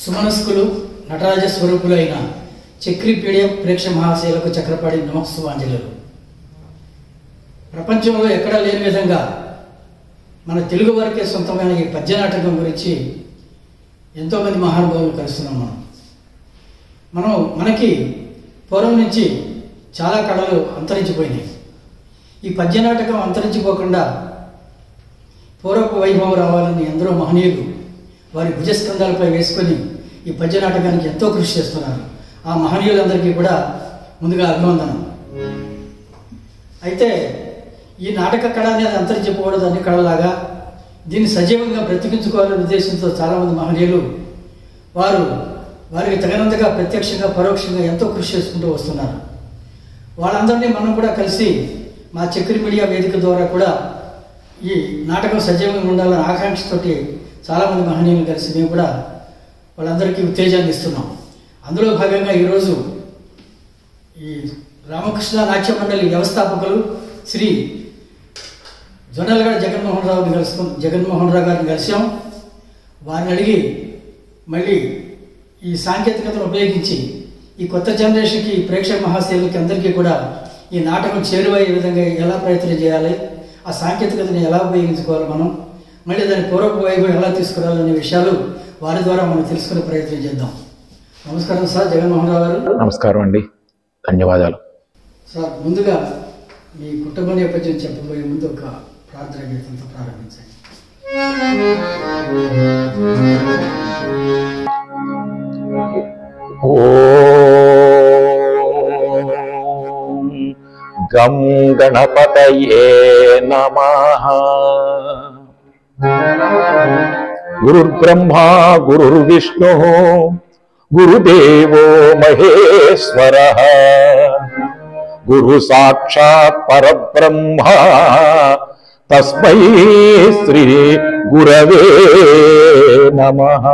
సుమనస్కులు నటరాజ స్వరూపులైన చక్రీపీడియ ప్రేక్ష మహాశయులకు చక్రపాడి నమస్సుమాంజలులు. ప్రపంచంలో ఎక్కడా లేని విధంగా మన తెలుగు వారికే సొంతమైన ఈ పద్యనాటకం గురించి ఎంతోమంది మహానుభావులు కలుస్తున్నాం. మనకి పూర్వం నుంచి చాలా కళలు అంతరించిపోయినాయి. ఈ పద్యనాటకం అంతరించిపోకుండా పూర్వపు వైభవం రావాలని ఎందరో మహనీయులు వారి భుజస్కంధాలపై వేసుకొని ఈ పద్యనాటకానికి ఎంతో కృషి చేస్తున్నారు. ఆ మహనీయులందరికీ కూడా ముందుగా అభివందనం. అయితే ఈ నాటక కళ అనేది అంతరించిపోకూడదు అన్ని కళలాగా దీన్ని సజీవంగా బ్రతికించుకోవాలనే ఉద్దేశంతో చాలామంది మహనీయులు వారికి తగినంతగా ప్రత్యక్షంగా పరోక్షంగా ఎంతో కృషి చేసుకుంటూ వస్తున్నారు. వాళ్ళందరినీ మనం కూడా కలిసి మా చక్రి మీడియా వేదిక ద్వారా కూడా ఈ నాటకం సజీవంగా ఉండాలని ఆకాంక్షతోటి చాలామంది మహనీయులు కలిసి మేము కూడా వాళ్ళందరికీ ఉత్తేజాన్ని ఇస్తున్నాం. అందులో భాగంగా ఈరోజు ఈ రామకృష్ణ నాట్య మండలి వ్యవస్థాపకులు శ్రీ జొన్నలగడ జగన్మోహన్ రావు గారిని కలిసాం. వారిని అడిగి మళ్ళీ ఈ సాంకేతికతను ఉపయోగించి ఈ కొత్త జనరేషన్కి ప్రేక్షక మహాశయులకి అందరికీ కూడా ఈ నాటకం చేరువయ్యే విధంగా ఎలా ప్రయత్నం చేయాలి, ఆ సాంకేతికతను ఎలా ఉపయోగించుకోవాలి, మనం మళ్ళీ దాని పూర్వపు వైభవం ఎలా తీసుకురావాలనే విషయాలు వారి ద్వారా మనం తెలుసుకునే ప్రయత్నం చేద్దాం. నమస్కారం సార్ జగన్మోహన్ రావు గారు. నమస్కారం అండి, ధన్యవాదాలు సార్. ముందుగా మీ కుటుంబ నేపథ్యం చెప్పబోయే ముందు ఒక ప్రార్థన గీతంతో ప్రారంభించండి. ఓం గం గణపతయే నమః. గురుర్బ్రహ్మా గురుర్విష్ణుః గురుదేవో మహేశ్వరః గురు సాక్షాత్ పరబ్రహ్మ తస్మై శ్రీ గురవే నమః.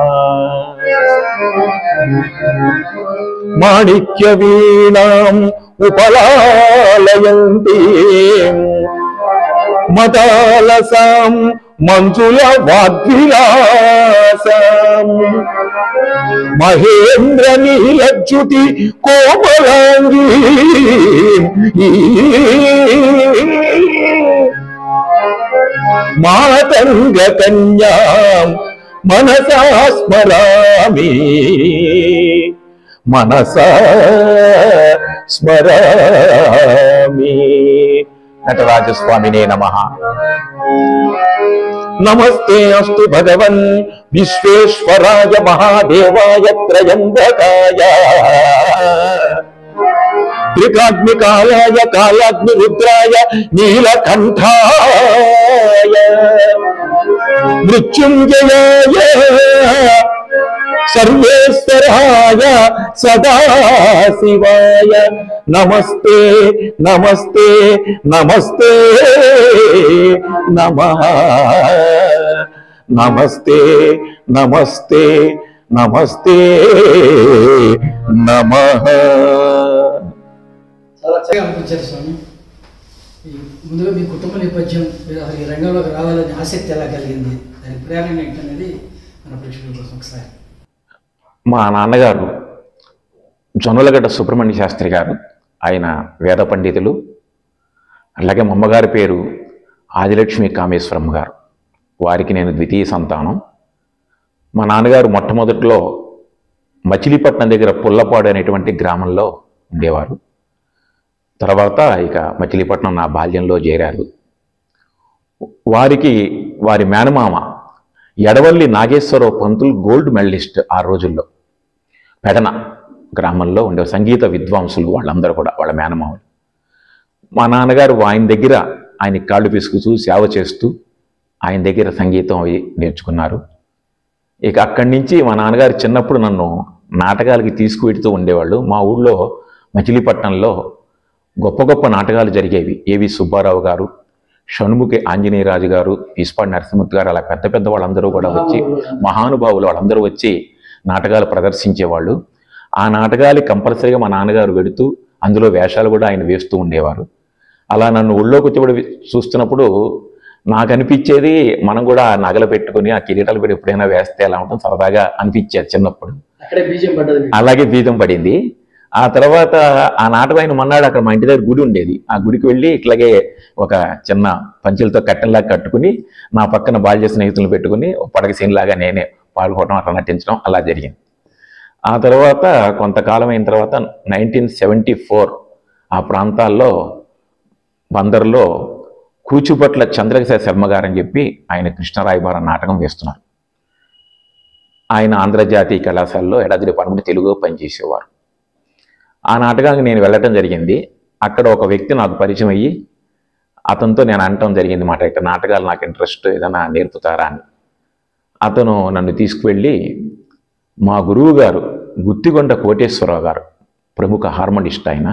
మాణిక్య వీణాం ఉపలాలయంతి మదాలసాం మంజుల వాగ్విలాసం మహేంద్ర నీలజ్యుతి కోమలాంగీ మాతంగ కన్యాం మనసా స్మరామి మనసా స్మరామి. నటరాజస్వామినే నమః. నమస్తే అస్తు భగవన్ విశ్వేశ్వరాయ మహాదేవాయ త్రయంబకాయ త్రికాగ్నికాలాయ కాలాగ్ని రుద్రాయ నీలకంఠాయ మృత్యుంజయాయ సర్వేశ్వరాయ సదాశివాయ నమస్తే నమస్తే నమస్తే నమః. నమస్తే నమస్తే నమస్తే నమః. చాలా చక్కగా అనిపించారు స్వామి. ముందుగా మీ కుటుంబ నేపథ్యం, మీరు అసలు ఈ రంగంలోకి రావాలని ఆసక్తి ఎలా కలిగింది, దాని ప్రేరణ ఏంటనేది మన ప్రేక్షకుల కోసం ఒకసారి. మా నాన్నగారు జొన్నలగడ్డ సుబ్రహ్మణ్య శాస్త్రి గారు, ఆయన వేద పండితులు. అలాగే మా అమ్మగారి పేరు ఆదిలక్ష్మి కామేశ్వరమ్మ గారు. వారికి నేను ద్వితీయ సంతానం. మా నాన్నగారు మొట్టమొదట్లో మచిలీపట్నం దగ్గర పుల్లపాడు అనేటువంటి గ్రామంలో ఉండేవారు. తర్వాత ఇక మచిలీపట్నం నా బాల్యంలో చేరారు. వారికి వారి మేనమామ ఎడవల్లి నాగేశ్వరరావు పంతులు గోల్డ్ మెడలిస్ట్ ఆ రోజుల్లో పెడన గ్రామంలో ఉండే సంగీత విద్వాంసులు వాళ్ళందరూ కూడా వాళ్ళ మేనమామలు. మా నాన్నగారు ఆయన దగ్గర ఆయన కాళ్ళు పిసుకుతూ సేవ చేస్తూ ఆయన దగ్గర సంగీతం అవి నేర్చుకున్నారు. ఇక అక్కడి నుంచి మా నాన్నగారు చిన్నప్పుడు నన్ను నాటకాలకి తీసుకువెడుతూ ఉండేవాళ్ళు. మా ఊళ్ళో మచిలీపట్నంలో గొప్ప గొప్ప నాటకాలు జరిగేవి. ఏవి సుబ్బారావు గారు, షణ్ముఖి ఆంజనేయరాజు గారు, ఈస్పాటి నరసింహమూర్తి గారు, అలా పెద్ద పెద్ద వాళ్ళందరూ కూడా వచ్చి, మహానుభావులు వాళ్ళందరూ వచ్చి నాటకాలు ప్రదర్శించేవాళ్ళు. ఆ నాటకాలు కంపల్సరీగా మా నాన్నగారు వెడుతూ అందులో వేషాలు కూడా ఆయన వేస్తూ ఉండేవారు. అలా నన్ను ఊళ్ళోకి వచ్చేప్పుడు చూస్తున్నప్పుడు నాకు అనిపించేది మనం కూడా ఆ నగలు పెట్టుకుని ఆ కిరీటాలు పెట్టి ఎప్పుడైనా వేస్తే ఎలా ఉంటుంది సరదాగా అనిపించేది చిన్నప్పుడు. అక్కడే బీజం పడ్డది. అలాగే బీజం పడింది. ఆ తర్వాత ఆ నాటకం అయిన మొన్నాడు అక్కడ మా ఇంటి దగ్గర గుడి ఉండేది. ఆ గుడికి వెళ్ళి ఇట్లాగే ఒక చిన్న పంచులతో కట్టెల్లాగా కట్టుకుని నా పక్కన బాల్య స్నేహితులను పెట్టుకుని పడక సీన్లాగా నేనే పాల్గొనడం అట్లా నటించడం అలా జరిగింది. ఆ తర్వాత కొంతకాలం అయిన తర్వాత 1974 ఆ ప్రాంతాల్లో బందర్లో కూచిపట్ల చంద్రశేఖర శర్మ గారు అని చెప్పి ఆయన కృష్ణరాయబారం నాటకం వేస్తున్నారు. ఆయన ఆంధ్రజాతీయ కళాశాలలో ఏడాది డిపార్ట్మెంట్ తెలుగులో పనిచేసేవారు. ఆ నాటకానికి నేను వెళ్ళటం జరిగింది. అక్కడ ఒక వ్యక్తి నాకు పరిచయం అయ్యి అతనితో నేను అనటం జరిగింది మాట, ఇట్లా నాటకాలు నాకు ఇంట్రెస్ట్, ఏదైనా నేర్పుతారా అని. అతను నన్ను తీసుకువెళ్ళి మా గురువు గారు గుత్తిగొండ కోటేశ్వరరావు గారు, ప్రముఖ హార్మోనిస్ట్, ఆయన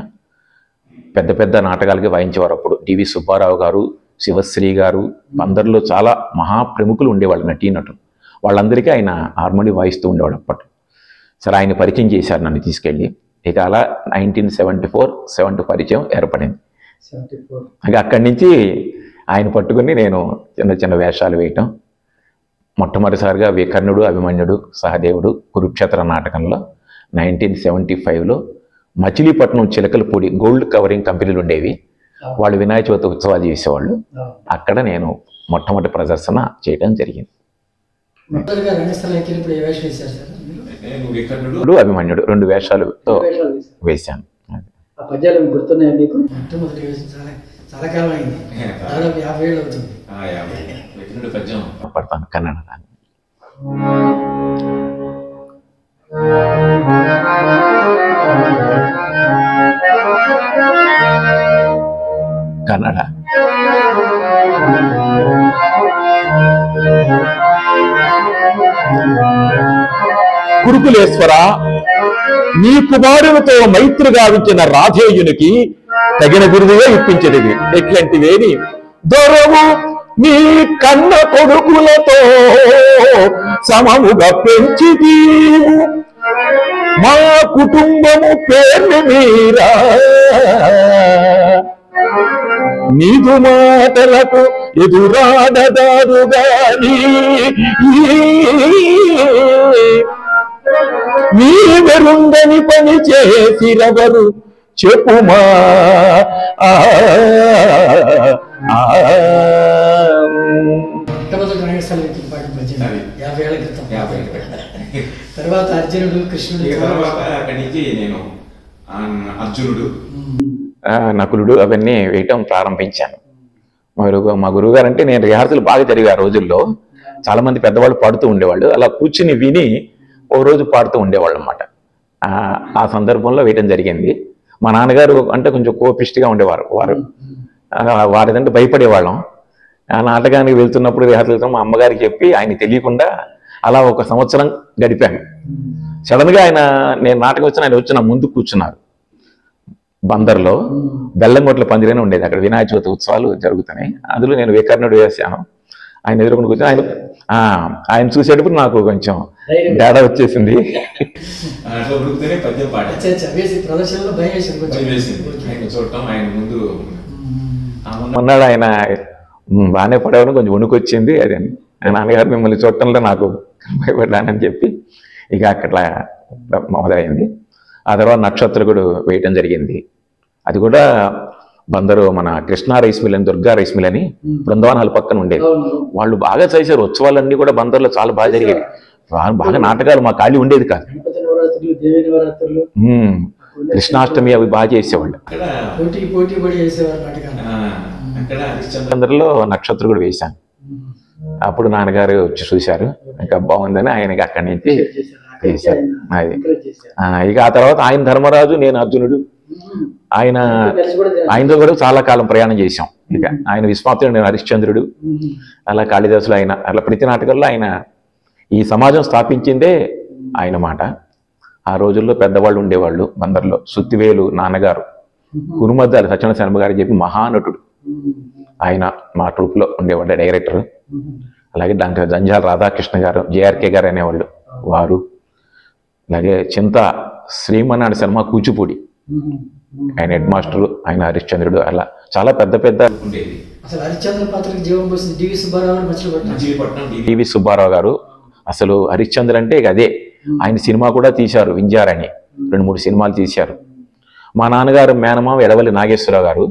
పెద్ద పెద్ద నాటకాలకి వాయించేవారు. అప్పుడు డివి సుబ్బారావు గారు, శివశ్రీ గారు, అందరిలో చాలా మహాప్రముఖులు ఉండేవాళ్ళు, నటీనటులు. వాళ్ళందరికీ ఆయన హార్మోని వాయిస్తూ ఉండేవాడు అప్పట్లో. సరే, ఆయన పరిచయం చేశారు నన్ను తీసుకెళ్ళి. ఇక అలా 1974 పరిచయం ఏర్పడింది. అక్కడి నుంచి ఆయన పట్టుకుని నేను చిన్న చిన్న వేషాలు వేయటం. మొట్టమొదటిసారిగా వికర్ణుడు, అభిమన్యుడు, సహదేవుడు కురుక్షేత్ర నాటకంలో 1975లో మచిలీపట్నం చిలకలపూడి గోల్డ్ కవరింగ్ కంపెనీలు ఉండేవి. వాళ్ళు వినాయక చవితి ఉత్సవాలు చేసేవాళ్ళు. అక్కడ నేను మొట్టమొదటి ప్రదర్శన చేయడం జరిగింది. వికర్ణుడు, అభిమన్యుడు 2 వేషాలతో వేశాను. పడతాను కన్నడ దాన్ని. కన్నడ కురుకులేశ్వర, నీ కుమారునితో మైత్రి గావించిన రాధేయునికి తగిన బిరుదుగా ఇప్పించేది. ఎట్లాంటివేని దొరవు నీ కన్న కొడుకులతో సమముగా పెంచిదీవు, మా కుటుంబము పేర్లు మీరా, నీదు మాటలకు ఎదురాడదారు గాని నీ వెరుందని పని చేసిరవరు చెప్పుమా. తర్వాత అర్జునుడు, కృష్ణుడు, అక్కడి నుంచి నేను అర్జునుడు, నకులుడు అవన్నీ వేయటం ప్రారంభించాను. మా గురువు గారు అంటే నేను రిహార్సల్ బాగా జరిగే ఆ రోజుల్లో. చాలా మంది పెద్దవాళ్ళు పాడుతూ ఉండేవాళ్ళు. అలా కూర్చుని విని ఓ రోజు పాడుతూ ఉండేవాళ్ళు అన్నమాట. ఆ సందర్భంలో వేయటం జరిగింది. మా నాన్నగారు అంటే కొంచెం కోపిస్ట్గా ఉండేవారు. వారిదంటే భయపడేవాళ్ళం. ఆ నాటకానికి వెళ్తున్నప్పుడు రిహార్సల్ వెళ్తున్నప్పుడు మా అమ్మగారికి చెప్పి ఆయన తెలియకుండా అలా 1 సంవత్సరం గడిపాను. సడన్గా నేను నాటకం వచ్చిన ఆయన వచ్చి నా ముందు కూర్చున్నారు. బందర్లో బెల్లంగొట్ల పందిరైన ఉండేది, అక్కడ వినాయక చవితి ఉత్సవాలు జరుగుతున్నాయి. అందులో నేను వికర్ణుడు వేశాను. ఆయన ఎదురుకుండా కూర్చొని ఆయన చూసేటప్పుడు నాకు కొంచెం తేడా వచ్చేసింది. మొన్నాడు ఆయన బాగానే పడేవాడు, కొంచెం వణుకొచ్చింది. అదే నాన్నగారు మిమ్మల్ని చూడటంలో నాకు భయపడ్డానని చెప్పి ఇక అక్కడ మొదలైంది. ఆ తర్వాత నక్షత్రకుడు వేయటం జరిగింది. అది కూడా బందరు మన కృష్ణా రైస్ మిల్ అని, దుర్గా రైస్ మిల్ అని బృందావనాల పక్కన ఉండేది. వాళ్ళు బాగా చేశారు. ఉత్సవాలన్నీ కూడా బందర్లో చాలా బాగా జరిగేవి. బాగా నాటకాలు మా ఖాళీ ఉండేది కాదు. కృష్ణాష్టమి అవి బాగా చేసేవాళ్ళు. అందరిలో నక్షత్రకుడు వేశాను. అప్పుడు నాన్నగారు వచ్చి చూశారు, ఇంకా బాగుందని ఆయనకి అక్కడి నుంచి చేశారు. అది ఇక ఆ తర్వాత ఆయన ధర్మరాజు, నేను అర్జునుడు. ఆయనతో కూడా చాలా కాలం ప్రయాణం చేశాం. ఇక ఆయన విశ్వామిత్రుడు, నేను హరిశ్చంద్రుడు. అలా కాళిదాసులు. ఆయన అట్లా ప్రతి నాటకంలో ఆయన ఈ సమాజం స్థాపించిందే ఆయన మాట. ఆ రోజుల్లో పెద్దవాళ్ళు ఉండేవాళ్ళు బందర్లో. సుత్తివేలు నాన్నగారు, కురుమద్దాలి సత్యనారాయణ శర్మ గారు చెప్పి మహానటుడు, ఆయన మా ట్రూప్లో ఉండేవాళ్ళు, డైరెక్టర్. అలాగే డాక్టర్ జంజాల రాధాకృష్ణ గారు, జేఆర్కే గారు అనేవాళ్ళు వారు. అలాగే చింత శ్రీమన్నారాయణ శర్మ కూచిపూడి, ఆయన హెడ్ మాస్టరు, ఆయన హరిశ్చంద్రుడు, అలా చాలా పెద్ద పెద్ద ఉండేది. అసలు హరిశ్చంద్ర పాత్రకి జీవం పోసింది డివి సుబ్బారావు గారు మచిలీపట్నం. డివి సుబ్బారావు గారు అసలు హరిశ్చంద్ర అంటే ఇక అదే. ఆయన సినిమా కూడా తీశారు, వింజారని 2-3 సినిమాలు తీశారు. మా నాన్నగారు మేనమామ ఎడవల్లి నాగేశ్వరరావు గారు,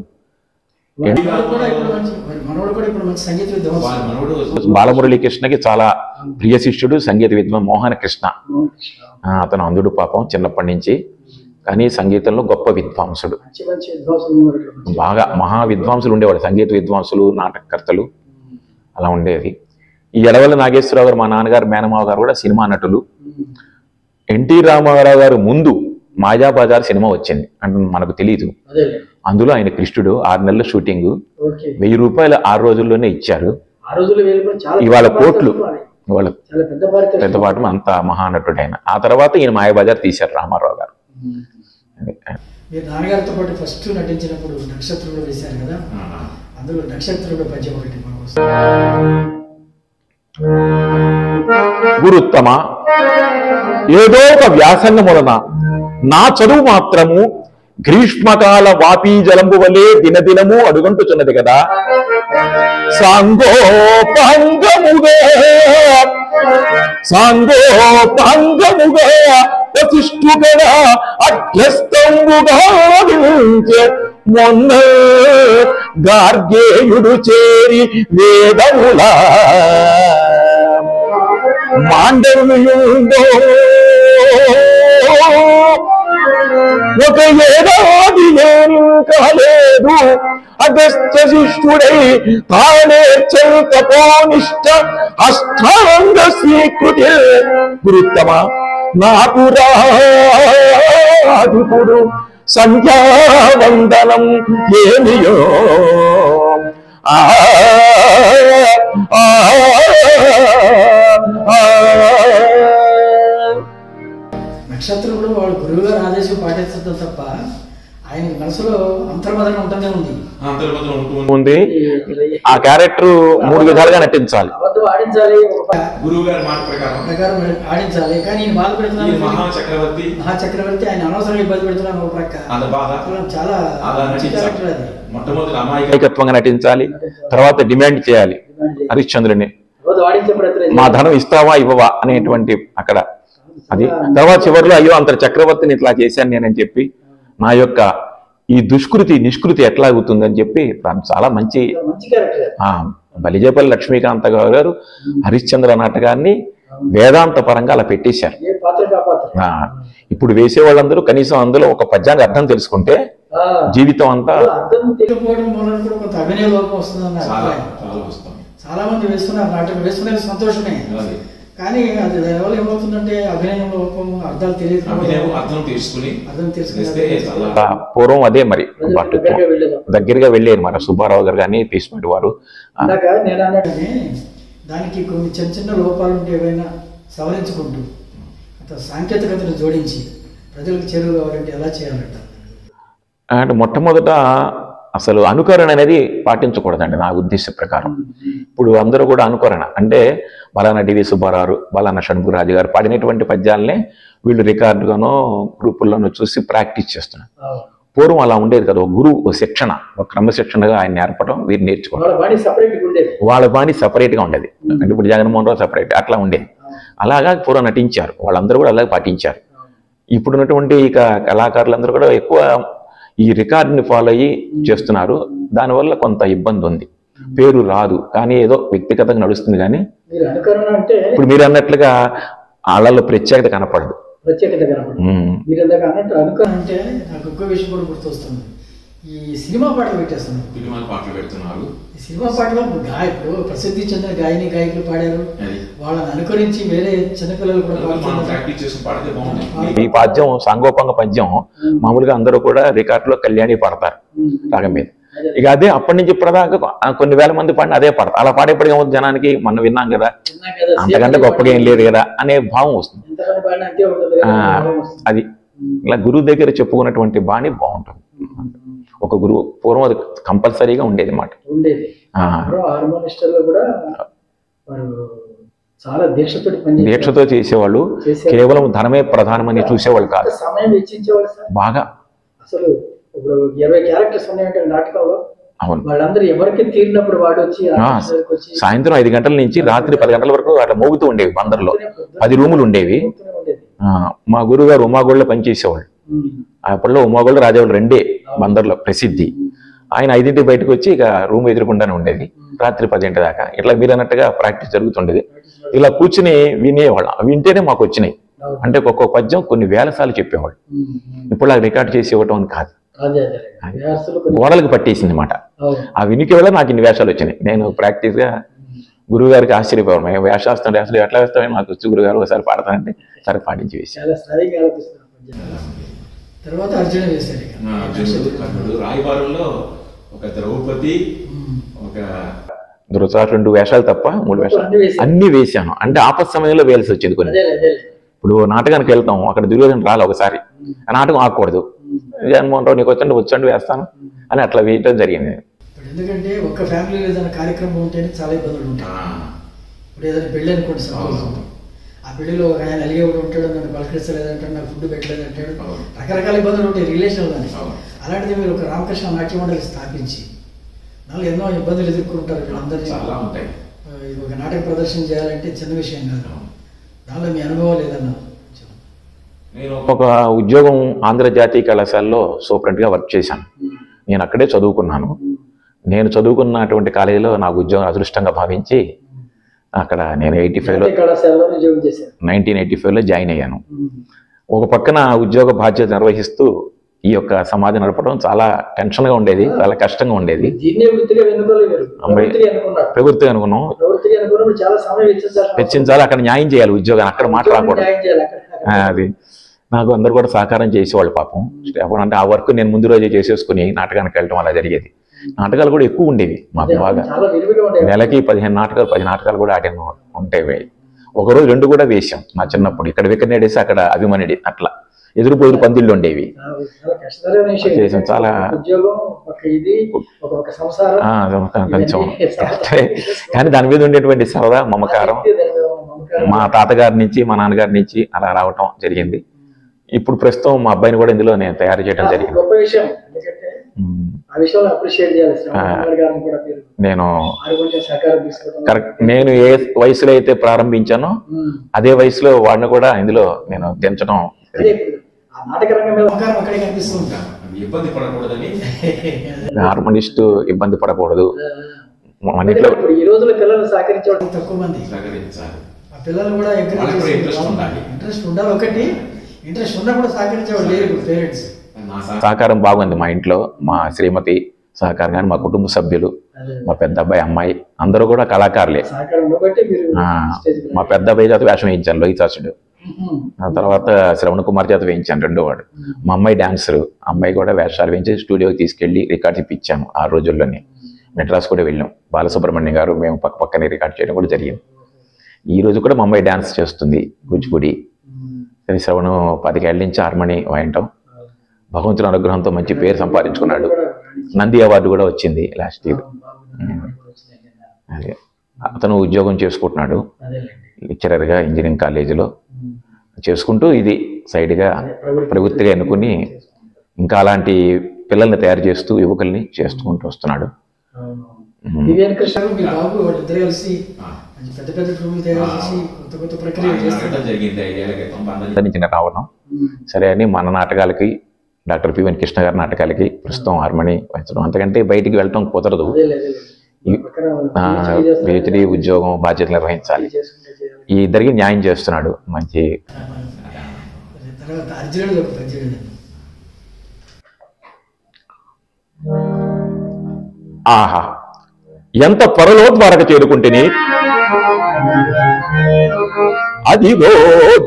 బాలమురళీకృష్ణకి చాలా ప్రియ శిష్యుడు, సంగీత విద్వాన్ మోహన కృష్ణ. అతను అంధుడు పాపం చిన్నప్పటి నుంచి, కానీ సంగీతంలో గొప్ప విద్వాంసుడు. బాగా మహా విద్వాంసులు ఉండేవాడు, సంగీత విద్వాంసులు, నాటకకర్తలు అలా ఉండేది. ఈ ఎడవల్లి నాగేశ్వరరావు గారు మా నాన్నగారు మేనమావ గారు కూడా సినిమా నటులు. ఎన్టీ రామారావు గారు ముందు మాయాబజార్ సినిమా వచ్చింది అంటే మనకు తెలియదు. అందులో ఆయన కృష్ణుడు 6 నెలల షూటింగ్, 1000 రూపాయలు 6 రోజుల్లోనే ఇచ్చారు. ఇవాళ కోట్లు, ఇవాళ పెద్దపాటు అంత మహానటుడు ఆయన. ఆ తర్వాత ఈయన మాయాబజార్ తీశారు రామారావు గారు. మీరు నాన్నగారితో పాటు ఫస్ట్ నటించినప్పుడు నక్షత్రంలో వేశారు కదా, అందులో నక్షత్రంలో పద్యం ఒకటి. గురుత్తమ, ఏదో ఒక వ్యాసంగం వలన నా చదువు మాత్రము గ్రీష్మకాల వాపీ జలంబు వలె దినదినము అడుగంటుచున్నది కదా. సాంగోపాంగముగా వశిష్ఠుగణ అధ్యస్తంబుగా మొన్న గార్గేయుడు చేరి వేదములా మాండవ్యుందో ఒక ఏడాది నేను కాలేదు అగస్త్య శిష్యుడై తానేర్చంత పోనిష్ట అష్టాంగ స్వీకృతి. గురుత్తమ, నాకు రాదుపుడు సంధ్యావందనం ఏమియో. నక్షత్రంలో వాడు గురువు గారు ఆదేశం పాటించడం తప్ప ఆయన మనసులో అంతర్మదనం ఉంటూనే ఉంది. ఆ క్యారెక్టర్ 3 విధాలుగా నటించాలి. గురువు గారి మాట ప్రకారం ఆడించాలి. కానీ ఈయన బాధ పెడుతున్నాను, మహాచక్రవర్తి ఆయన అనవసరంగా ఇబ్బంది పెడుతున్నాను. ఒక ప్రక్క చాలా క్యారెక్టర్ అది. మొట్టమొదటి అమాయకత్వంగా నటించాలి, తర్వాత డిమాండ్ చేయాలి హరిశ్చంద్రుని, మా ధనం ఇస్తావా ఇవ్వవా అనేటువంటి అక్కడ అది. తర్వాత చివరిలో అయ్యో అంత చక్రవర్తిని ఇట్లా చేశాను నేనని చెప్పి, నా యొక్క ఈ దుష్కృతి నిష్కృతి ఎట్లా అవుతుందని చెప్పి చాలా మంచి బలిజేపల్లి లక్ష్మీకాంత గారు హరిశ్చంద్ర నాటకాన్ని వేదాంత పరంగా అలా పెట్టేశారు. ఇప్పుడు వేసే వాళ్ళందరూ కనీసం అందులో ఒక పద్యానికి అర్థం తెలుసుకుంటే జీవితం అంతా. అభినయ లోపం వస్తుందన్న చాలా మంది వేస్తున్నారు, నాటకం వేసుకునేది సంతోషమే. కానీ అది దానివల్ల ఏమవుతుందంటే అభినయం లోపం, అర్థాలు తెలియదు. పూర్వం అదే మరి దగ్గరగా వెళ్ళేది మరి సుబ్బారావు గారు కానీ పీస్మెంట్ వారు. దానికి కొన్ని చిన్న చిన్న లోపాలు ఉంటే ఏవైనా సవరించుకుంటూ సాంకేతికతను జోడించి ప్రజలకు చేరువ కావాలంటే ఎలా చేయాలంట అంటే మొట్టమొదట అసలు అనుకరణ అనేది పాటించకూడదండి నా ఉద్దేశ ప్రకారం. ఇప్పుడు అందరూ కూడా అనుకరణ అంటే బలానా డివి సుబ్బారావు, బలానా షణ్ముఖరాజు గారు పాడినటువంటి పద్యాలనే వీళ్ళు రికార్డుగానో గ్రూపుల్లోనో చూసి ప్రాక్టీస్ చేస్తున్నారు. పూర్వం అలా ఉండేది కదా, ఒక గురువు, ఒక శిక్షణ, ఒక క్రమశిక్షణగా ఆయన నేర్పడం, వీరు నేర్చుకోవడం. వాళ్ళ బాణి సపరేట్గా ఉండేది. అంటే ఇప్పుడు జగన్మోహన్ రావు సపరేట్ అట్లా ఉండేది. అలాగా పూర్వం నటించారు, వాళ్ళందరూ కూడా అలాగే పాటించారు. ఇప్పుడున్నటువంటి ఇక కళాకారులందరూ కూడా ఎక్కువ ఈ రికార్డుని ఫాలో అయ్యి చేస్తున్నారు. దానివల్ల కొంత ఇబ్బంది ఉంది, పేరు రాదు, కానీ ఏదో వ్యక్తిగతంగా నడుస్తుంది. కానీ ఇప్పుడు మీరు అన్నట్లుగా వాళ్ళలో ప్రత్యేకత కనపడదు. అంటే నాకు ఒక్క విషయం కూడా గుర్తొస్తుంది, ఈ సినిమా పాటలు పెట్టేస్తున్నారు. సినిమా పాటలో గాయకులు, ప్రసిద్ధి చెందిన గాయకులు పాడారు, వాళ్ళని అనుకరించి వేరే చిన్నపిల్లలు కూడా ఈ పద్యం సాంగోపాంగ పద్యం మామూలుగా అందరూ కూడా రికార్డులో కళ్యాణి పాడతారు రాగం మీద. ఇక అదే అప్పటి నుంచి ఇప్పటిదాకా కొన్ని వేల మంది పాడిన అదే పాడతారు. అలా పాడేప్పటికీ ఏమవుతుంది, జనానికి మనం విన్నాం కదా, అంతకంటే గొప్పగా ఏం లేదు కదా అనే భావం వస్తుంది. అది ఇలా గురువు దగ్గర చెప్పుకున్నటువంటి బాణి బాగుంటుంది. ఒక గురువు పూర్వం అది కంపల్సరీగా ఉండేది మాట. దీక్షతో చేసేవాళ్ళు, కేవలం ధనమే ప్రధానమని చూసేవాళ్ళు కాదు. బాగా అసలు ఇప్పుడు 20 క్యారెక్టర్స్ ఉన్నాయంటే నాటకంలో. అవును, వాళ్ళందరూ ఎవరికి తీరినప్పుడు వాడు వచ్చి సాయంత్రం 5 గంటల నుంచి రాత్రి 10 గంటల వరకు అట్లా మోగుతూ ఉండేవి. బందర్లో 10 రూములు ఉండేవి. మా గురుగారు ఉమాగోళ్ళలో పనిచేసేవాళ్ళు. అప్పట్లో ఉమాగోళ్ళ రాజావాళ్ళు రెండే బందర్లో ప్రసిద్ధి. ఆయన 5ంటికి బయటకు వచ్చి ఇక రూమ్ ఎదురుకుండానే ఉండేది రాత్రి 10 దాకా. ఇట్లా మీరు అన్నట్టుగా ప్రాక్టీస్ జరుగుతుండేది. ఇలా కూర్చుని వినేవాళ్ళం. వింటేనే మాకు వచ్చినాయి. అంటే ఒక్కొక్క పద్యం కొన్ని వేల సార్లు చెప్పేవాళ్ళు. ఇప్పుడు అలా రికార్డ్ చేసి ఇవ్వటం అని కాదు, గోడలకు పట్టేసింది అన్నమాట. ఆ వినికి వల్ల నాకు ఇన్ని వేషాలు వచ్చినాయి. నేను ప్రాక్టీస్గా గురువు గారికి ఆశ్చర్యపోయాను. మేము వేషాస్తాం, అసలు ఎట్లా వేస్తామని మాకు వచ్చి గురుగారు ఒకసారి పాడతానంటే సరే పాటించి వేసాను. తర్వాత అర్జున వేశారు. రాయబారంలో ఒక ద్రౌపది, ఒక దురసారి 2 వేషాలు తప్ప 3 వేషాలు అన్ని వేశాను. అంటే ఆపత్ సమయంలో వేయాల్సి వచ్చింది కొన్ని. ఇప్పుడు నాటకానికి వెళ్తాం, అక్కడ దుర్యోధన రాలి ఒకసారి, ఆ నాటకం ఆకూడదు, జగన్మోహన్ రావు నీకు వచ్చండి వేస్తాను అని అట్లా వేయటం జరిగింది. ఎందుకంటే ఒక్క ఫ్యామిలీలో ఏదైనా కార్యక్రమం ఉంటేనే చాలా ఇబ్బందులు ఉంటాయి. ఇప్పుడు ఏదైనా పెళ్ళి అనుకోండి, సపోజ్ ఆ పెళ్లిలో ఒక ఆయన అలిగేవాడు ఉంటాడు, నన్ను పలకరించలేదంటాడు, నాకు ఫుడ్ పెట్టలేదంటాడు, రకరకాల ఇబ్బందులు ఉంటాయి రిలేషన్లో. అలాంటిది మీరు ఒక రామకృష్ణ నాట్య మండలి స్థాపించి దానిలో ఎన్నో ఇబ్బందులు ఎదుర్కొంటారు వీళ్ళందరినీ. ఒక నాటక ప్రదర్శన చేయాలంటే చిన్న విషయం కాదు. దానిలో మీ అనుభవాలు ఏదన్నా? నేను ఒక ఉద్యోగం ఆంధ్ర జాతీయ కళాశాలలో సూపరింటెండెంట్గా వర్క్ చేశాను. నేను అక్కడే చదువుకున్నాను. నేను చదువుకున్నటువంటి కాలేజీలో నాకు ఉద్యోగం అదృష్టంగా భావించి అక్కడ నేను 1985లో జాయిన్ అయ్యాను. ఒక పక్కన ఉద్యోగ బాధ్యత నిర్వహిస్తూ ఈ యొక్క సమాజం నడపడం చాలా టెన్షన్గా ఉండేది, చాలా కష్టంగా ఉండేది. ప్రవృత్తిగా అనుకున్నాం, వెచ్చించాలి, అక్కడ న్యాయం చేయాలి, ఉద్యోగాన్ని అక్కడ మాట్లాడకూడదు. అది నాకు అందరు కూడా సహకారం చేసేవాళ్ళు పాపం. అంటే ఆ వర్క్ నేను ముందు రోజే చేసేసుకుని నాటకానికి వెళ్ళడం అలా జరిగేది. నాటకాలు కూడా ఎక్కువ ఉండేవి మాకు బాగా. నెలకి 15 నాటకాలు 10 నాటకాలు కూడా ఆడిన ఉంటాయి. ఒకరోజు 2 కూడా వేసాం నా చిన్నప్పుడు. ఇక్కడ వికర్నేడేసి అక్కడ అభిమన్యుడి అట్లా ఎదురు పొదురు పందిళ్ళు ఉండేవి. చేసాం చాలా కొంచెం. కానీ దాని మీద ఉండేటువంటి సరదా మమకారం మా తాతగారి నుంచి మా నాన్నగారి నుంచి అలా రావటం జరిగింది. ఇప్పుడు ప్రస్తుతం మా అబ్బాయిని కూడా ఇందులో నేను తయారు చేయడం జరిగింది. నేను కరెక్ట్, నేను ఏ వయసులో అయితే ప్రారంభించానో అదే వయసులో వాడిని కూడా ఇందులో నేను దించడం. హార్మోనిస్ట్ ఇబ్బంది పడకూడదు. ఈ రోజుల్లో పిల్లలు సహకరించడం తక్కువ మంది. పిల్లలు కూడా ఇంట్రెస్ట్ ఉండాలి. ఒకటి ఇంట్రెస్ట్ ఉన్నా కూడా సహకరించేవాళ్ళు లేరు పేరెంట్స్. సహకారం బాగుంది మా ఇంట్లో. మా శ్రీమతి సహకారం కానీ, మా కుటుంబ సభ్యులు, మా పెద్ద అబ్బాయి అమ్మాయి అందరూ కూడా కళాకారులే. మా పెద్ద అబ్బాయి చేత వేషం వేయించాను, లోహితాసుడు. ఆ తర్వాత శ్రవణ్ కుమార్ చేత వేయించాను, 2వ వాడు. మా అమ్మాయి డాన్సరు, అమ్మాయి కూడా వేషాలు వేయించి స్టూడియోకి తీసుకెళ్ళి రికార్డ్ ఇప్పించాము. 6 రోజుల్లోనే మెడ్రాస్ కూడా వెళ్ళాం. బాలసుబ్రహ్మణ్యం గారు మేము పక్కనే రికార్డ్ చేయడం కూడా జరిగింది. ఈ రోజు కూడా మా అమ్మాయి డాన్స్ చేస్తుంది, కూచిపూడి. శ్రవణ్ 10 ఏళ్ళ నుంచి హార్మోని వాయింటాం. భగవంతుని అనుగ్రహంతో మంచి పేరు సంపాదించుకున్నాడు. నంది అవార్డు కూడా వచ్చింది లాస్ట్ ఇయర్. అదే అతను ఉద్యోగం చేసుకుంటున్నాడు లెక్చరర్గా ఇంజనీరింగ్ కాలేజీలో చేసుకుంటూ ఇది సైడ్గా ప్రవృత్తిగా ఎన్నుకుని ఇంకా అలాంటి పిల్లల్ని తయారు చేస్తూ యువకుల్ని చేసుకుంటూ వస్తున్నాడు. రావడం సరే అని మన నాటకాలకి డాక్టర్ పివిఎన్ కృష్ణ గారి నాటకాలకి ప్రస్తుతం హార్మోని వాయించడం. అంతకంటే బయటికి వెళ్ళటం కుదరదు. పిహెచ్డి ఉద్యోగం బాధ్యతలు నిర్వహించాలి. ఈ ఇద్దరికి న్యాయం చేస్తున్నాడు. మంచి ఆహా ఎంత త్వరలో ద్వారక చేరుకుంటేని అదిగో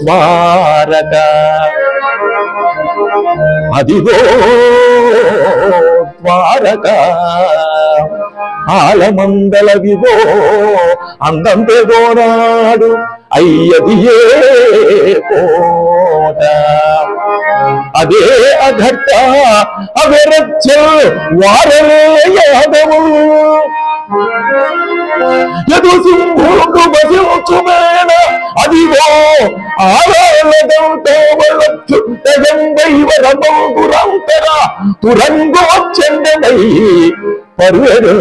ద్వారక, అదిగో ద్వారక, ఆలమందల వివో అందం పేదోనాడు అయ్యది ఏ కోట, అదే అఘట్ట అవిరచ్చ వారలే యాదవు యదు సింహుడు బసించుమేన అదిగో ఆరాలదంతో చుట్టంబైవరమంగురంతర తురంగోచ్చండమై పరువెరు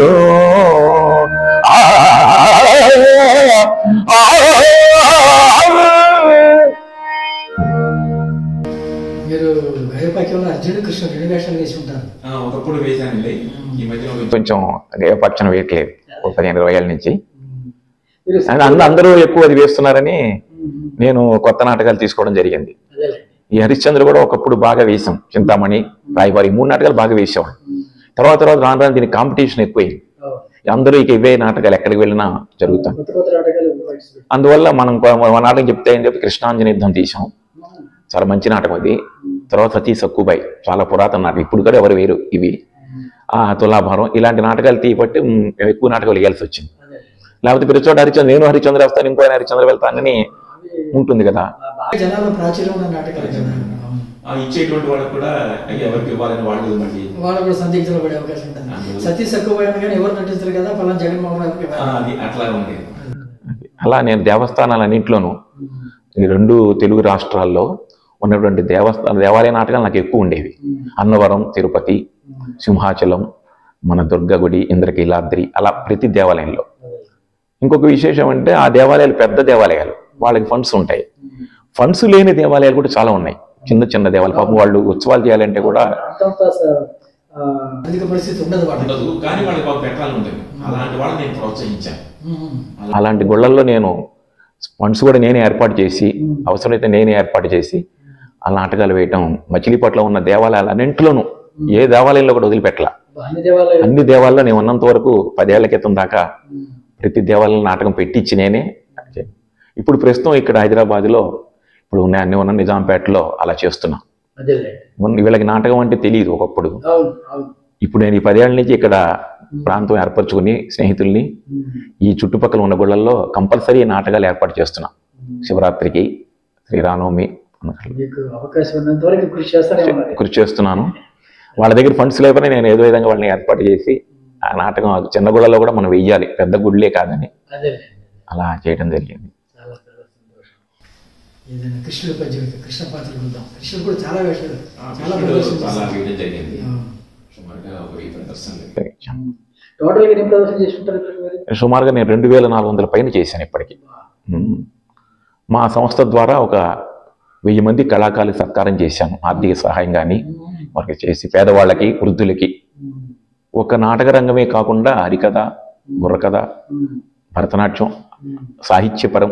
మీరు గయపక్షంలో అర్జునుడు కృష్ణ 2 వేషాలు వేసి ఉంటారు. ఒకప్పుడు వేశానండి, ఈ మధ్యలో కొంచెం గయపక్షణ వేయట్లేదు 15-20 ఏళ్ళ నుంచి. అందరూ ఎక్కువ అది వేస్తున్నారని నేను కొత్త నాటకాలు తీసుకోవడం జరిగింది. ఈ హరిశ్చంద్ర కూడా ఒకప్పుడు బాగా వేసాం, చింతామణి, రాయబారి 3 నాటకాలు బాగా వేసేవాడు. తర్వాత రాను రాను దీనికి కాంపిటీషన్ ఎక్కువైంది. అందరూ ఇక ఇవే నాటకాలు ఎక్కడికి వెళ్ళినా జరుగుతాం. అందువల్ల మనం నాటకం చెప్తే అని చెప్పి కృష్ణాంజనేయ యుద్ధం తీసాం, చాలా మంచి నాటకం అది. తర్వాత సతీ సక్కుబాయి చాలా పురాతన నాటకం, ఇప్పుడు కూడా ఎవరు వేరు. ఇవి తులాభారం ఇలాంటి నాటకాలు తీయబట్టి ఎక్కువ నాటకాలు వేయాల్సి వచ్చింది. లేకపోతే ప్రతిచోట హరిచంద్ర, నేను హరిచంద్ర వస్తాను, ఇంకో హరిచంద్ర వెళ్తానని ఉంటుంది కదా. ఇచ్చేటువంటి వాళ్ళకి కూడా ఎవరికి ఇవ్వాలని వాళ్ళు కూడా సందిగ్ధంలో పడే అవకాశం ఉంటుంది. సతీ సక్కుబాయి కానీ ఎవరు నటిస్తారు కదా, ఫలానా జగన్మోహన్ రెడ్డి అట్లా ఉండేది. అలా నేను దేవస్థానాలన్నింటిలోనూ ఈ 2 తెలుగు రాష్ట్రాల్లో ఉన్నటువంటి దేవాలయ నాటకాలు నాకు ఎక్కువ ఉండేవి. అన్నవరం, తిరుపతి, సింహాచలం, మన దుర్గగుడి, ఇంద్రకీలాద్రి, అలా ప్రతి దేవాలయంలో. ఇంకొక విశేషం అంటే ఆ దేవాలయాలు పెద్ద దేవాలయాలు, వాళ్ళకి ఫండ్స్ ఉంటాయి. ఫండ్స్ లేని దేవాలయాలు కూడా చాలా ఉన్నాయి, చిన్న చిన్న దేవాలయాలు. పాపం వాళ్ళు ఉత్సవాలు చేయాలంటే కూడా ఉండదు, కానీ వాళ్ళకి బాగా పెట్టాలి ఉంటుంది. అలాంటి వాళ్ళని నేను ప్రోత్సహించాను. అలాంటి గుళ్ళల్లో నేను ఫండ్స్ కూడా నేనే ఏర్పాటు చేసి, అవసరమైతే నేనే ఏర్పాటు చేసి ఆ నాటకాలు వేయటం. మచిలీపట్నంలో ఉన్న దేవాలయాలన్నింటిలోనూ ఏ దేవాలయంలో కూడా వదిలిపెట్టలా. అన్ని దేవాలయాల్లో నేను ఉన్నంత వరకు 10 ఏళ్ల క్రితం దాకా ప్రతి దేవాలయం నాటకం పెట్టించి నేనే. ఇప్పుడు ప్రస్తుతం ఇక్కడ హైదరాబాద్లో ఇప్పుడు అన్ని ఉన్న నిజాంపేటలో అలా చేస్తున్నా. వీళ్ళకి నాటకం అంటే తెలియదు ఒకప్పుడు. ఇప్పుడు నేను ఈ 10 ఏళ్ల నుంచి ఇక్కడ ప్రాంతం ఏర్పరచుకుని స్నేహితుల్ని ఈ చుట్టుపక్కల ఉన్న గుళ్ళల్లో కంపల్సరీ నాటకాలు ఏర్పాటు చేస్తున్నా. శివరాత్రికి, శ్రీరామనవమి కృషి చేస్తున్నాను. వాళ్ళ దగ్గర ఫండ్స్ లేకపోతే నేను ఏదో విధంగా వాళ్ళని ఏర్పాటు చేసి ఆ నాటకం చిన్న గుళ్ళలో కూడా మనం వెయ్యాలి, పెద్ద గుళ్ళే కాదని అలా చేయడం జరిగింది. కృష్ణుడి పద్యం, కృష్ణ పాత్ర చూద్దాం. కృష్ణుడు కూడా చాలా వేషాలు జరిగింది. సుమారుగా నేను 2400 పైన చేశాను ఇప్పటికి. మా సంస్థ ద్వారా ఒక 1000 మంది కళాకారులకు సత్కారం చేశాను, ఆర్థిక సహాయం కానీ వారికి చేసి, పేదవాళ్ళకి, వృద్ధులకి. ఒక నాటక రంగమే కాకుండా హరికథ, బుర్రకథ, భరతనాట్యం, సాహిత్యపరం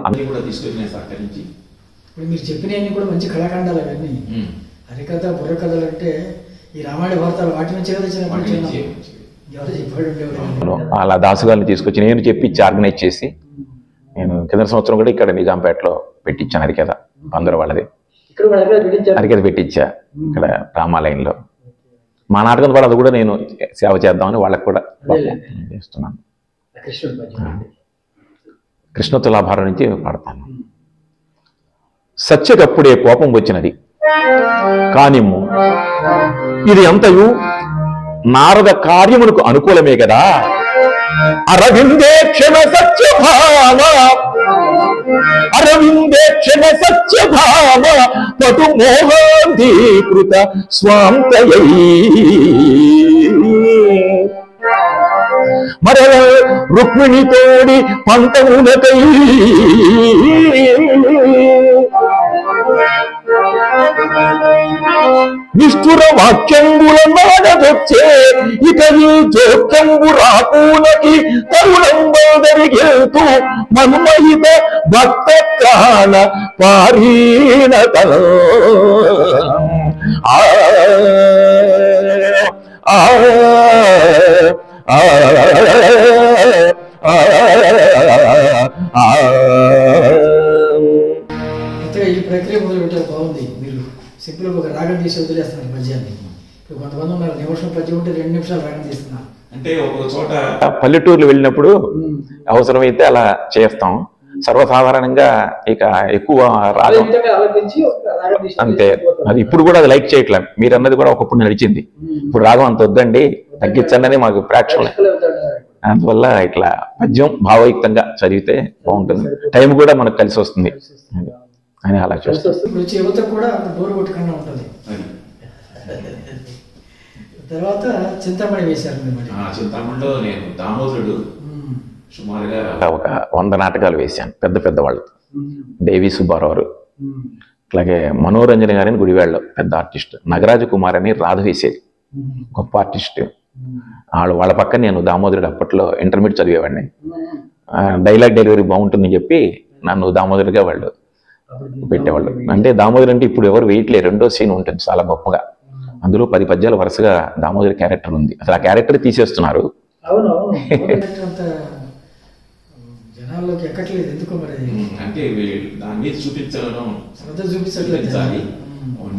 అన్ని కూడా తీసుకొచ్చిన సహకరించి. ఇప్పుడు మీరు చెప్పినవన్నీ కూడా మంచి కళాఖండాలు అవన్నీ. హరికథ, బుర్రకథలు అంటే ఈ రామాయణ భారతాలు వాటి నుంచే కదా ఎవరు చెప్పాడు. అలా దాసుగారిని తీసుకొచ్చి నేను చెప్పి ఆర్గనైజ్ చేసి, నేను కింద సంవత్సరం కూడా ఇక్కడ నిజాంపేటలో పెట్టించాను హరికథ. అందరూ వాళ్ళది హరికథ పెట్టించా ఇక్కడ రామాలయంలో. మా నాటకం ద్వారా అది కూడా నేను సేవ చేద్దామని వాళ్ళకి కూడా చేస్తున్నాను. కృష్ణ తులాభారం నుంచి పాడతాను. సత్యకప్పుడే కోపం వచ్చినది కానిమ్ము, ఇది అంతయు నారద కార్యమునకు అనుకూలమే కదా. అరవిందేక్షణ సత్యభామ, అరవిందేక్షణ సత్యభామ పటు మోహాంధీకృత స్వాంతయై మరల రుక్మిణితోడి పంతమునకై నిష్ఠుర వాక్యంబుల నాడదొచ్చే ఇక నీ జోక్యంబు రాకూనకి తరుణంబదరిగేతు మన్మహిత భక్త ప్రాణ పారీణత. ఈ ప్రక్రియ మొదలు పెట్టారు, బాగుంది. మీరు సింపుల్గా ఒక రాగం తీసి వదిలేస్తున్నారు పద్యాన్ని. ఇప్పుడు కొంతమంది ఉన్నారు, నిమిషం పద్యం ఉంటే 2 నిమిషాలు రాగం తీస్తున్నారు. అంటే ఒక చోట పల్లెటూర్లు వెళ్ళినప్పుడు అవసరమైతే అలా చేస్తాం. సర్వసాధారణంగా ఇక ఎక్కువ రాగం అంతే. అది ఇప్పుడు కూడా అది లైక్ చేయట్లే. మీరు అన్నది కూడా ఒకప్పుడు నడిచింది. ఇప్పుడు రాగం అంత వద్దండి, తగ్గించండి అని మాకు ప్రేక్షకులు. అందువల్ల ఇట్లా పద్యం భావయుక్తంగా చదివితే బాగుంటుంది, టైం కూడా మనకు కలిసి వస్తుంది. అని అలా చూస్తాం. ఇప్పుడు వచ్చే యువత కూడా అంత బోరు కొట్టకుండా ఉంటుంది. తర్వాత చింతామణి వేశారు. చింతామణిలో నేను దామోదరుడు సుమారుగా ఒక 100 నాటకాలు వేశాను పెద్ద పెద్ద వాళ్ళు. దేవి సుబ్బారావు, అలాగే మనోరంజన గారిని గుడివాడలో పెద్ద ఆర్టిస్ట్, నగరాజ కుమార్ అని రాధ వేసేది గొప్ప ఆర్టిస్ట్. వాళ్ళ పక్కన నేను దామోదరుడు అప్పట్లో ఇంటర్మీడియట్ చదివేవాడిని. డైలాగ్ డెలివరీ బాగుంటుందని చెప్పి నన్ను దామోదరుడిగా వాళ్ళు పెట్టేవాళ్ళు. అంటే దామోదరు అంటే ఇప్పుడు ఎవరు వేయట్లేదు, 2వ సీన్ ఉంటుంది చాలా గొప్పగా. అందులో 10 పద్యాలు వరుసగా దామోదరి క్యారెక్టర్ ఉంది. అసలు ఆ క్యారెక్టర్ తీసేస్తున్నారు. జనాల్లోకి ఎక్కట్లేదు ఎందుకో మరి. అంటే దాని మీద చూపించాలి,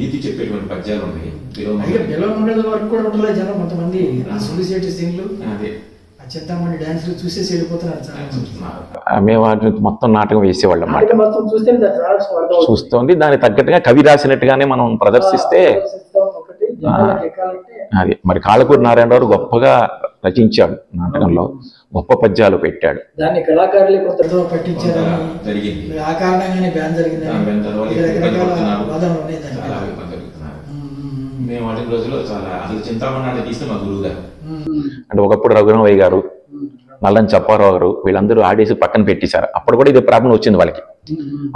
నీతి చెప్పేటువంటి పద్యాలు ఉన్నాయి. బిలవమంగళ వరకు కూడా ఉండలేదు జనం. కొంతమంది సూసైడ్ సీన్లు, చింతామణి డాన్సులు చూసేసి వెళ్ళిపోతున్నారు. మేము మొత్తం నాటకం వేసేవాళ్ళం అన్నమాట. చూస్తుంది దానికి తగ్గట్టుగా కవి రాసినట్టుగానే మనం ప్రదర్శిస్తే అది. మరి కాళ్ళకూరి నారాయణరావు గొప్పగా రచించాడు నాటకంలో, గొప్ప పద్యాలు పెట్టాడు. దాన్ని కళాకారులు కొంత పట్టించారు, ఆ కారణంగానే బ్యాన్ జరిగిందని మేము వాటి రోజుల్లో చాలా అసలు చింతామణి నాటకం తీస్తే మా గురువు గారు. అంటే ఒకప్పుడు రఘురామయ్య గారు, నల్లని చప్పారావు గారు వీళ్ళందరూ ఆడేసి పక్కన పెట్టేశారు. అప్పుడు కూడా ఇది ప్రాబ్లం వచ్చింది వాళ్ళకి.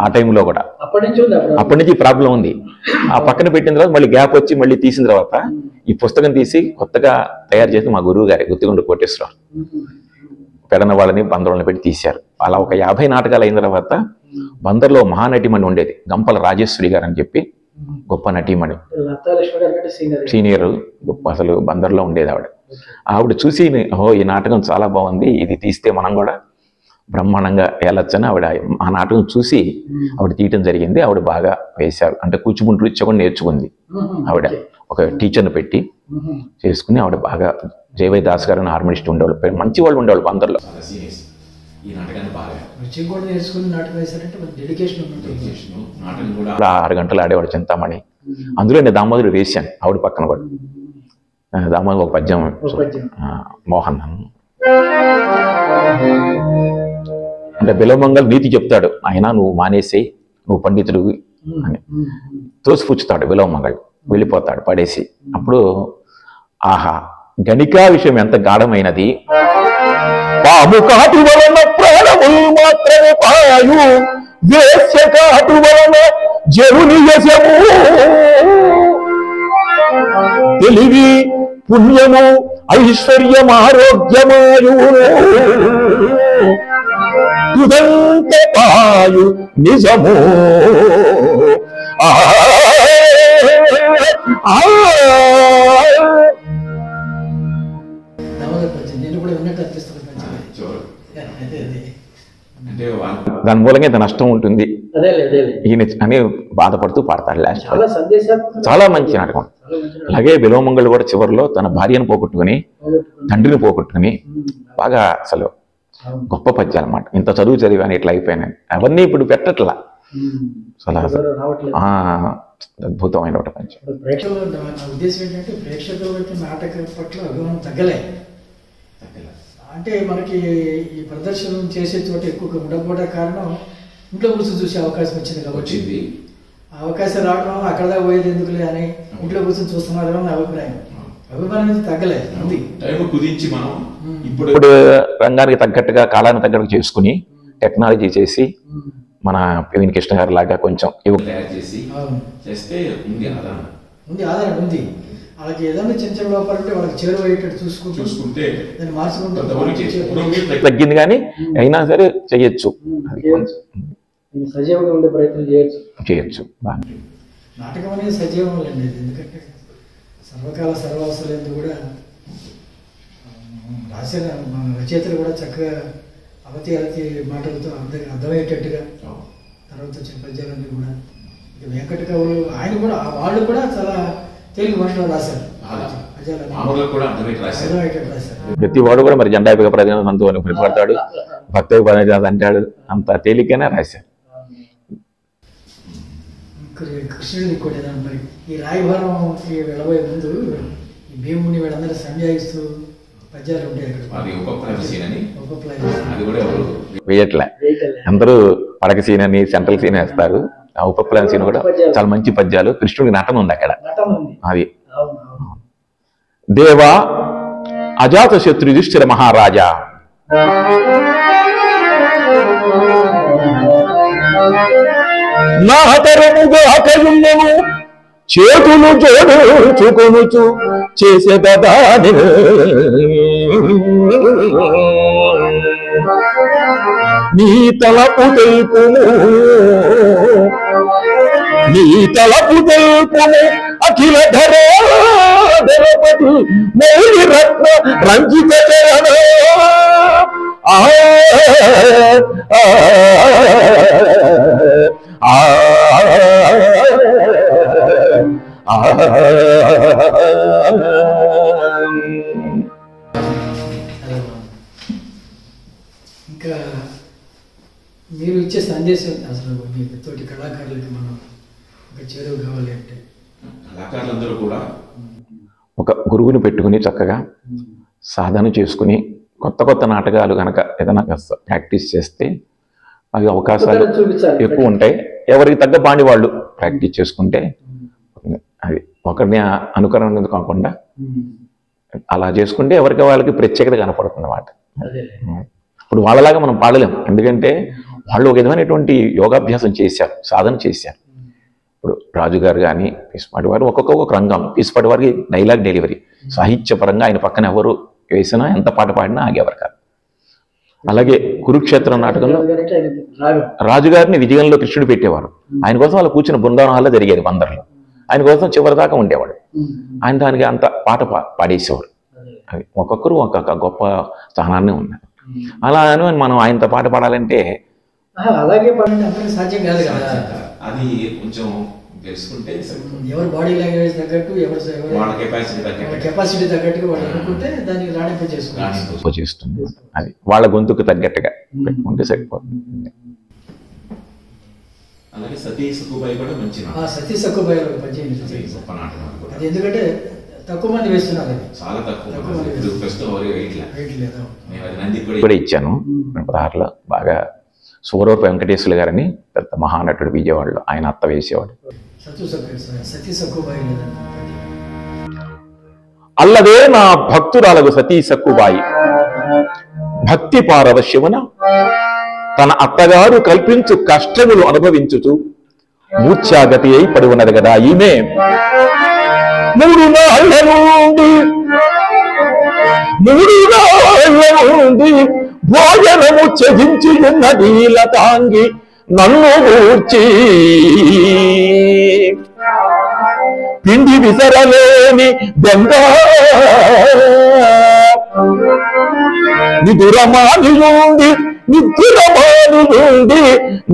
ఆ టైంలో కూడా అప్పటి నుంచి ప్రాబ్లం ఉంది. ఆ పక్కన పెట్టిన తర్వాత మళ్ళీ గ్యాప్ వచ్చి మళ్ళీ తీసిన తర్వాత ఈ పుస్తకం తీసి కొత్తగా తయారు చేసి మా గురువు గారి గుత్తిగుండ కోటేశ్వరరావు పెడన వాళ్ళని బందరులను పెట్టి తీశారు. అలా ఒక 50 నాటకాలు అయిన తర్వాత బందర్లో మహానటిమణి ఉండేది, గంపల రాజేశ్వరి గారు అని చెప్పి గొప్ప నటీమణి, సీనియర్ గొప్ప, అసలు బందర్లో ఉండేది ఆవిడ. ఆవిడ చూసి ఓహో ఈ నాటకం చాలా బాగుంది, ఇది తీస్తే మనం కూడా బ్రహ్మాండంగా వెళ్ళొచ్చని ఆవిడ ఆ నాటకం చూసి ఆవిడ తీయటం జరిగింది. ఆవిడ బాగా వేశారు. అంటే కూచిపూడి నృత్యం కూడా నేర్చుకుంది ఆవిడ. ఒక టీచర్ని పెట్టి చేసుకుని ఆవిడ బాగా. జయవై దాస్ గారు హార్మోనిస్ట్ ఉండేవాళ్ళు, మంచి వాళ్ళు ఉండేవాళ్ళు అందరిలో. ఈ నాటకాన్ని బాగా 6 గంటలు ఆడేవాడు చింతామణి. అందులో నేను దామోదరుడు వేశాను ఆవిడ పక్కన కూడా. దామోదరు ఒక పద్యం మోహన్ అంటే బిలవమంగళ నీతి చెప్తాడు, ఆయన నువ్వు మానేసి నువ్వు పండితుడు అని తోసిపుచ్చుతాడు. బిలవమంగళ వెళ్ళిపోతాడు పడేసి. అప్పుడు ఆహా గణికా విషయం ఎంత గాఢమైనది, పాము కాటు వలన ప్రాణములు మాత్రమే పాయు, వేశ్య కాటు వలన జరుని యశము, తెలివి పుణ్యము ఐశ్వర్యం ఆరోగ్యమాయు, తుదంత పాయు నిజము. దాని మూలంగా ఇంత నష్టం ఉంటుంది ఈయన అని బాధపడుతూ పాడతాడు లాస్ట్. చాలా మంచి నాటకం. అలాగే బిలవమంగళ కూడా చివరిలో తన భార్యను పోగొట్టుకుని తండ్రిని పోగొట్టుకుని బాగా అసలు గొప్ప పద్యాలు అన్నమాట. ఇంత చదువు చదివాని ఇట్లా అయిపోయినాయి, అవన్నీ ఇప్పుడు పెట్టట్లా. అసలు అద్భుతమైన ఒక పద్యం. ఉద్దేశం ఏంటంటే ప్రేక్షకులకి నాటకం పట్ల అభిమానం తగ్గలే. అంటే మనకి ఈ ప్రదర్శన చేసే చోట ఎక్కువగా ఉండకపోవడం కారణం ఇంట్లో కూర్చొని చూసే అవకాశం వచ్చింది కాబట్టి అవకాశం రావడం వల్ల అక్కడ దాకా పోయేది ఎందుకులే అని ఇంట్లో కూర్చొని చూస్తున్నారు అని అభిప్రాయం. అభిమానం తగ్గలే ఉంది. కుదించి మనం ఇప్పుడు రంగానికి తగ్గట్టుగా కాలానికి తగ్గట్టుగా చేసుకుని టెక్నాలజీ చేసి మన పివిన్ కృష్ణ గారి లాగా కొంచెం తయారు చేసి చేస్తే ఉంది ఆధారం ఉంది. వాళ్ళకి ఏదైనా చిన్న చిన్న లోపాలు ఉంటే వాళ్ళకి చేరువయ్యేటట్టు చూసుకుంటే దాన్ని మార్చుకుంటే తగ్గింది, కానీ అయినా సరే చెయ్యొచ్చు, సజీవంగా ఉండే ప్రయత్నం చేయొచ్చు. నాటకం అనేది సజీవం అండి. ఎందుకంటే సర్వకాల సర్వావసరాలు కూడా రాసిన రచయితలు కూడా చక్కగా అవతి మాటలతో అర్థమయ్యేటట్టుగా తర్వాత వచ్చిన పద్యాలన్నీ కూడా వెంకట కవులు ఆయన కూడా వాళ్ళు కూడా చాలా తెలుగు భాషలో రాశారు. ప్రతి వాడు కూడా మరి జెండాపిక ప్రజలంతో పడతాడు, భక్త అంటాడు, అంత తేలికనే రాశారు. కృష్ణుడిని కూడా మరి ఈ రాయభారంకి వెళ్ళబోయే ముందు ఈ భీముని వీళ్ళందరూ సంజాయిస్తూ పద్యాలు ఉంటాయి. వేయట్లే, అందరూ పడక సీన్ అని సెంట్రల్ సీన్ వేస్తారు, ఆ ఉపప్లాన్ సీన్ కూడా చాలా మంచి పద్యాలు. కృష్ణుడి నటన ఉంది అక్కడ. అది దేవా అజాత శత్రు యుధిష్ఠిర మహారాజా, నా తరముగా కయున్నము చేతులు జోడుచుకొనుచు చేసేదాని నీ తలపు తెలుపుము, నీ తలపు తెలుపుము అఖిల ధరాధరపతి మౌలి రత్న రంజిత చరణ. ఇంకా మీరు ఇచ్చే సందేశం అసలు మీ తోటి కళాకారులకి మనం ఒక చేరువ కావాలి అంటే, కళాకారులందరూ కూడా ఒక గురువుని పెట్టుకుని చక్కగా సాధన చేసుకుని కొత్త కొత్త నాటకాలు కనుక ఏదైనా ప్రాక్టీస్ చేస్తే అవి అవకాశాలు ఎక్కువ ఉంటాయి. ఎవరికి తగ్గ బాణి వాళ్ళు ప్రాక్టీస్ చేసుకుంటే అది ఒకరిని అనుకరణ కాకుండా అలా చేసుకుంటే ఎవరికి వాళ్ళకి ప్రత్యేకత కనపడుతుంది అన్నమాట. ఇప్పుడు వాళ్ళలాగా మనం పాడలేం, ఎందుకంటే వాళ్ళు ఒక విధమైనటువంటి యోగాభ్యాసం చేశారు, సాధన చేశారు. ఇప్పుడు రాజుగారు కానీ పీస్పాటి వారు ఒక్కొక్క రంగం, పీస్పాటి వారికి డైలాగ్ డెలివరీ సాహిత్యపరంగా ఆయన పక్కన ఎవరు వేసినా ఎంత పాట పాడినా ఆగేవారు కాదు. అలాగే కురుక్షేత్రం నాటకంలో రాజుగారిని విజయంలో కృష్ణుడు పెట్టేవారు. ఆయన కోసం వాళ్ళు కూర్చున్న బృందావనం వల్ల జరిగేది బందర్లో. ఆయన కోసం చివరి దాకా ఉండేవాడు. ఆయన దానికి అంత పాట పాడేసేవారు. అది ఒక్కొక్కరు ఒక్కొక్క గొప్ప స్థానాన్ని ఉన్నారు. అలా అని మనం ఆయనతో పాట పాడాలంటే అలాగే పాడండి, అందరికీ సాధ్యం కాదు కదా. అది కొంచెం తెలుసుకుంటే ఎవరు బాడీ లాంగ్వేజ్ తగ్గట్టు, ఎవరు వాళ్ళ కెపాసిటీ తగ్గట్టుగా వాళ్ళు అనుకుంటే దానికి చేస్తుంది. అది వాళ్ళ గొంతుకు తగ్గట్టుగా పెట్టుకుంటే సరిపోతుంది. అలాగే సతీ సక్కుబాయి కూడా మంచి సతీ సక్కుబాయి పద్యం గొప్ప నాటకం. అది ఎందుకంటే తక్కువ మంది వేస్తున్నారు, అది చాలా తక్కువ. కూడా ఇచ్చాను 16లో. బాగా సూరవరపు వెంకటేశ్వర గారని పెద్ద మహానటుడు విజయవాడలో, ఆయన అత్త వేసేవాడు. అల్లదే నా భక్తురాలకు సతీ సక్కుబాయి భక్తి పారవశ్యమున తన అత్తగారు కల్పించు కష్టములు అనుభవించుచు మూర్ఛాగతి అయి పడి ఉన్నది కదా. ఈమె 3 నాళ్ళ నుండి భోజనము త్యజించి ఉన్నది లతాంగి నన్ను గూర్చి పిండి విసరలేని బెంగా నిదురమాని నుండి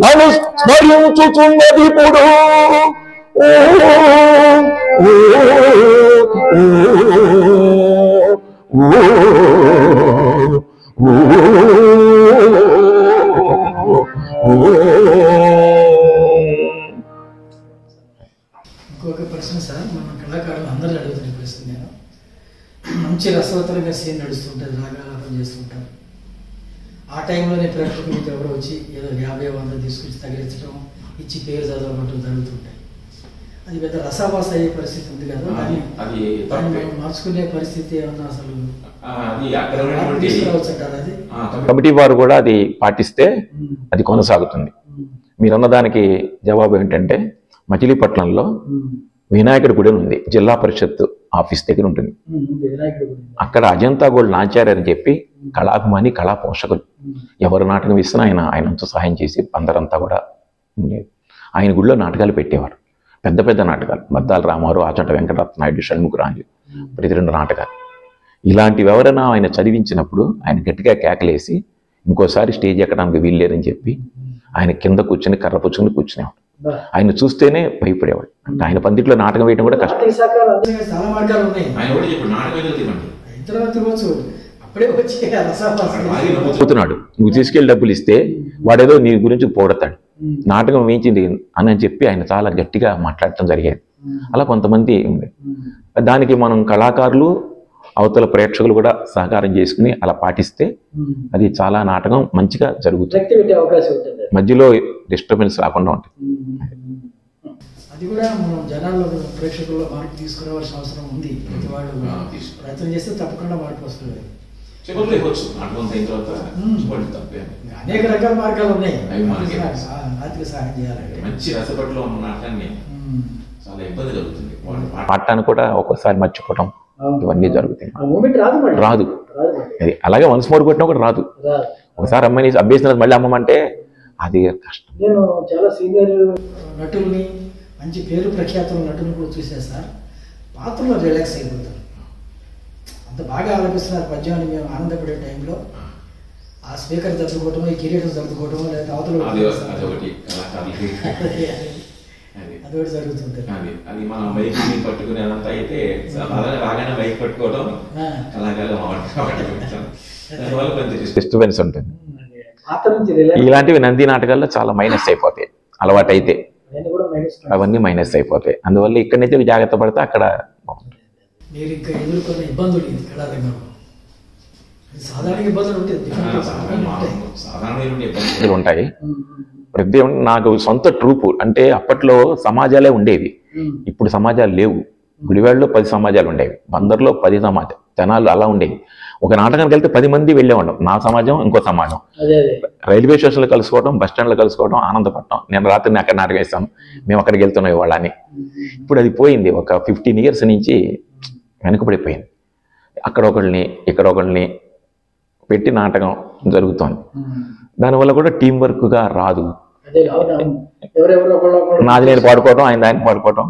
నన్ను స్మరించుచున్నది ఇప్పుడు. ఇంకొక ప్రశ్న సార్, మన కళాకారులు అందరూ అడుగుతున్న ప్రశ్న. నేను మంచి రసవత్తరంగా సీన్ నడుస్తుంటుంది, రాగాలాపం చేస్తుంటారు. ఆ టైంలోనే ప్రేక్షకులకి ఎవరో వచ్చి ఏదో 50-100 తీసుకొచ్చి తగిలించడం, ఇచ్చి పేరు చదవడం జరుగుతుంటాయి. అది పెద్ద రసావాస అయ్యే పరిస్థితి ఉంది కదా, దాన్ని మార్చుకునే పరిస్థితి ఏమన్నా అసలు తీసుకురావచ్చుంటారు? అది కమిటీ వారు కూడా అది పాటిస్తే అది కొనసాగుతుంది. మీరన్న దానికి జవాబు ఏంటంటే, మచిలీపట్నంలో వినాయకుడి గుడి ఉంది, జిల్లా పరిషత్ ఆఫీస్ దగ్గర ఉంటుంది. అక్కడ అజంతా గోల్డ్ నాచార్య అని చెప్పి కళాభిమాని, కళా పోషకులు ఎవరు నాటకం ఇస్తున్నా ఆయనంతా సహాయం చేసి అందరంతా కూడా ఉండేది. ఆయన గుడిలో నాటకాలు పెట్టేవారు, పెద్ద పెద్ద నాటకాలు. బద్దాల రామారు, ఆచంట వెంకటరత్నాయుడు, షణ్ముఖరాజు, ప్రతి 2 నాటకాలు. ఇలాంటివి ఎవరైనా ఆయన చదివించినప్పుడు ఆయన గట్టిగా కేకలేసి ఇంకోసారి స్టేజ్ ఎక్కడానికి వీల్లేరని చెప్పి ఆయన కింద కూర్చొని కర్ర పుచ్చుకుని కూర్చునేవాడు. ఆయన చూస్తేనే భయపడేవాడు. అంటే ఆయన పందిట్లో నాటకం వేయడం కూడా కష్టం. చాలా మార్గాలు ఉన్నాయి. పోతున్నాడు, నువ్వు తీసుకెళ్లి డబ్బులు ఇస్తే వాడేదో నీ గురించి పోడతాడు, నాటకం వేయించింది అని చెప్పి ఆయన చాలా గట్టిగా మాట్లాడటం జరిగేది. అలా కొంతమంది ఉంది. దానికి మనం కళాకారులు, అవతల ప్రేక్షకులు కూడా సహకారం చేసుకుని అలా పాటిస్తే అది చాలా నాటకం మంచిగా జరుగుతుంది, మధ్యలో డిస్టర్బెన్స్ రాకుండా ఉంటుంది. అది కూడా మనం జనాల్లో ప్రేక్షకుల్లో మార్పు తీసుకురావాల్సిన అవసరం ఉంది. ప్రతి వాళ్ళు ప్రయత్నం చేస్తే తప్పకుండా మార్పు వస్తుంది. అనేక రకాల మార్గాలు ఉన్నాయి ఆర్థిక సహాయం చేయాలంటే. మంచి రసపట్లో ఉన్న నాటకాన్ని చాలా ఇబ్బంది కలుగుతుంది. పాడటాన్ని కూడా ఒక్కోసారి మర్చిపోవటం ఇవన్నీ జరుగుతాయి. రాదు అది అలాగే మనసు మోడు కొట్టినా కూడా రాదు. ఒకసారి అమ్మాయిని అభ్యసించిన మళ్ళీ అమ్మమంటే అది కష్టం. నేను చాలా సీనియర్ నటుల్ని, మంచి పేరు ప్రఖ్యాతుల నటులు కూడా చూసాను సార్. పాత్రలో రిలాక్స్ అయిపోతారు, అంత బాగా ఆలోచిస్తున్నారు పద్యాన్ని. మేము ఆనందపడే టైంలో ఆ స్పీకర్ జరుపుకోవటం, ఈ కిరీటం జరుపుకోవటం, లేదా అవతల అదొకటి జరుగుతుంటుంది. అది మనం బైక్ పట్టుకునేదంతా అయితే రాగానే బైక్ పట్టుకోవడం డిస్టర్బెన్స్ ఉంటుంది. ఇలాంటివి నంది నాటకాల్లో చాలా మైనస్ అయిపోతాయి అలవాటు అయితే, అవన్నీ మైనస్ అయిపోతాయి. అందువల్ల ఇక్కడైతే జాగ్రత్త పడితే అక్కడ మీరు ఇంకా ఎదుర్కొన్న ఇబ్బందులు ఇది కళారంగంలో సాధారణ ఇబ్బందులు ఉంటాయి. ప్రతి నాకు సొంత ట్రూపు అంటే అప్పట్లో సమాజాలే ఉండేవి, ఇప్పుడు సమాజాలు లేవు. గుడివాడలో 10 సమాజాలు ఉండేవి, బందర్లో 10 సమాజం జనాలు అలా ఉండేవి. ఒక నాటకానికి వెళ్తే 10 మంది వెళ్ళేవాళ్ళం. నా సమాజం ఇంకో సమాజం. రైల్వే స్టేషన్లో కలుసుకోవడం, బస్ స్టాండ్లో కలుసుకోవడం, ఆనందపడటం. నేను రాత్రి అక్కడ నాటకం వేస్తాం, మేము అక్కడికి వెళ్తున్నాం ఇవాళని. ఇప్పుడు అది పోయింది. ఒక 15 ఇయర్స్ నుంచి వెనుకబడిపోయింది. అక్కడ ఒకళ్ళని ఇక్కడ ఒకళ్ళని పెట్టి నాటకం జరుగుతోంది. దానివల్ల కూడా టీం వర్క్గా రాదు. నాది నేను పాడుకోవడం, ఆయన దాన్ని పాడుకోవడం.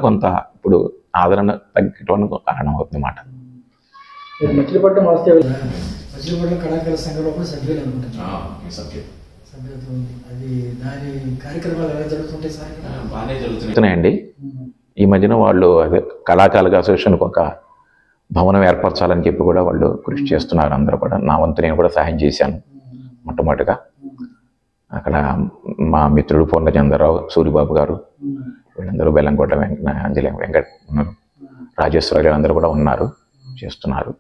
కొంత ఇప్పుడు ఆదరణ తగ్గడానికి కారణం అవుతుంది అన్నమాట. మచిలీపట్నం కళాకారుల సంఘంలో కూడా సభ్యులు అనుకుంటున్నాను. అది దాని కార్యక్రమాలు ఎలా జరుగుతుంటాయి సార్? బాగానే జరుగుతున్నాయండి. ఈ మధ్యన వాళ్ళు అదే కళాకారుల అసోసియేషన్కి ఒక భవనం ఏర్పరచాలని చెప్పి కూడా వాళ్ళు కృషి చేస్తున్నారు. అందరూ కూడా నా వంతు నేను కూడా సహాయం చేశాను. మొట్టమొదటిగా అక్కడ మా మిత్రుడు పూర్ణచంద్రరావు, సూరిబాబు గారు, వీళ్ళందరూ బెల్లంకోట అంజలి వెంకట్ ఉన్నారు, రాజేశ్వర గారు అందరూ కూడా ఉన్నారు, చేస్తున్నారు,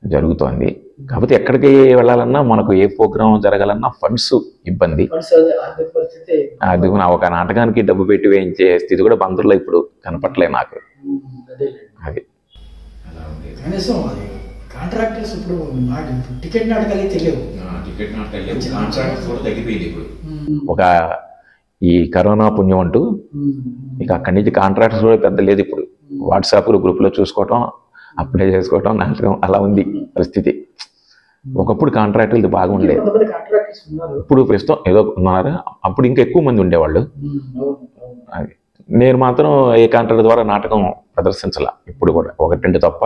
జరుగుతోంది. కాకపోతే ఎక్కడికి వెళ్ళాలన్నా మనకు ఏ ప్రోగ్రాం జరగాలన్నా ఫండ్స్ ఇబ్బంది. అది ఒక నాటకానికి డబ్బు పెట్టి వేయించే స్థితి కూడా బందర్లో ఇప్పుడు కనపట్లేదు నాకు. అది కాంట్రాక్టర్స్ ఇప్పుడు టికెట్ నాటకాలు తెలియవు. ఒక ఈ కరోనా పుణ్యం అంటూ ఇక అక్కడి నుంచి కాంట్రాక్టర్స్ కూడా పెద్ద లేదు. ఇప్పుడు వాట్సాప్ గ్రూప్లో చూసుకోవటం, అప్లై చేసుకోవటం, నాటకం అలా ఉంది పరిస్థితి. ఒకప్పుడు కాంట్రాక్టర్లు బాగా ఉండేది, ఇప్పుడు ప్రస్తుతం ఏదో ఉన్నారు. అప్పుడు ఇంకా ఎక్కువ మంది ఉండేవాళ్ళు. అది నేను మాత్రం ఏ కాంట్రాక్టర్ ద్వారా నాటకం ప్రదర్శించాల ఇప్పుడు కూడా, 1-2 తప్ప.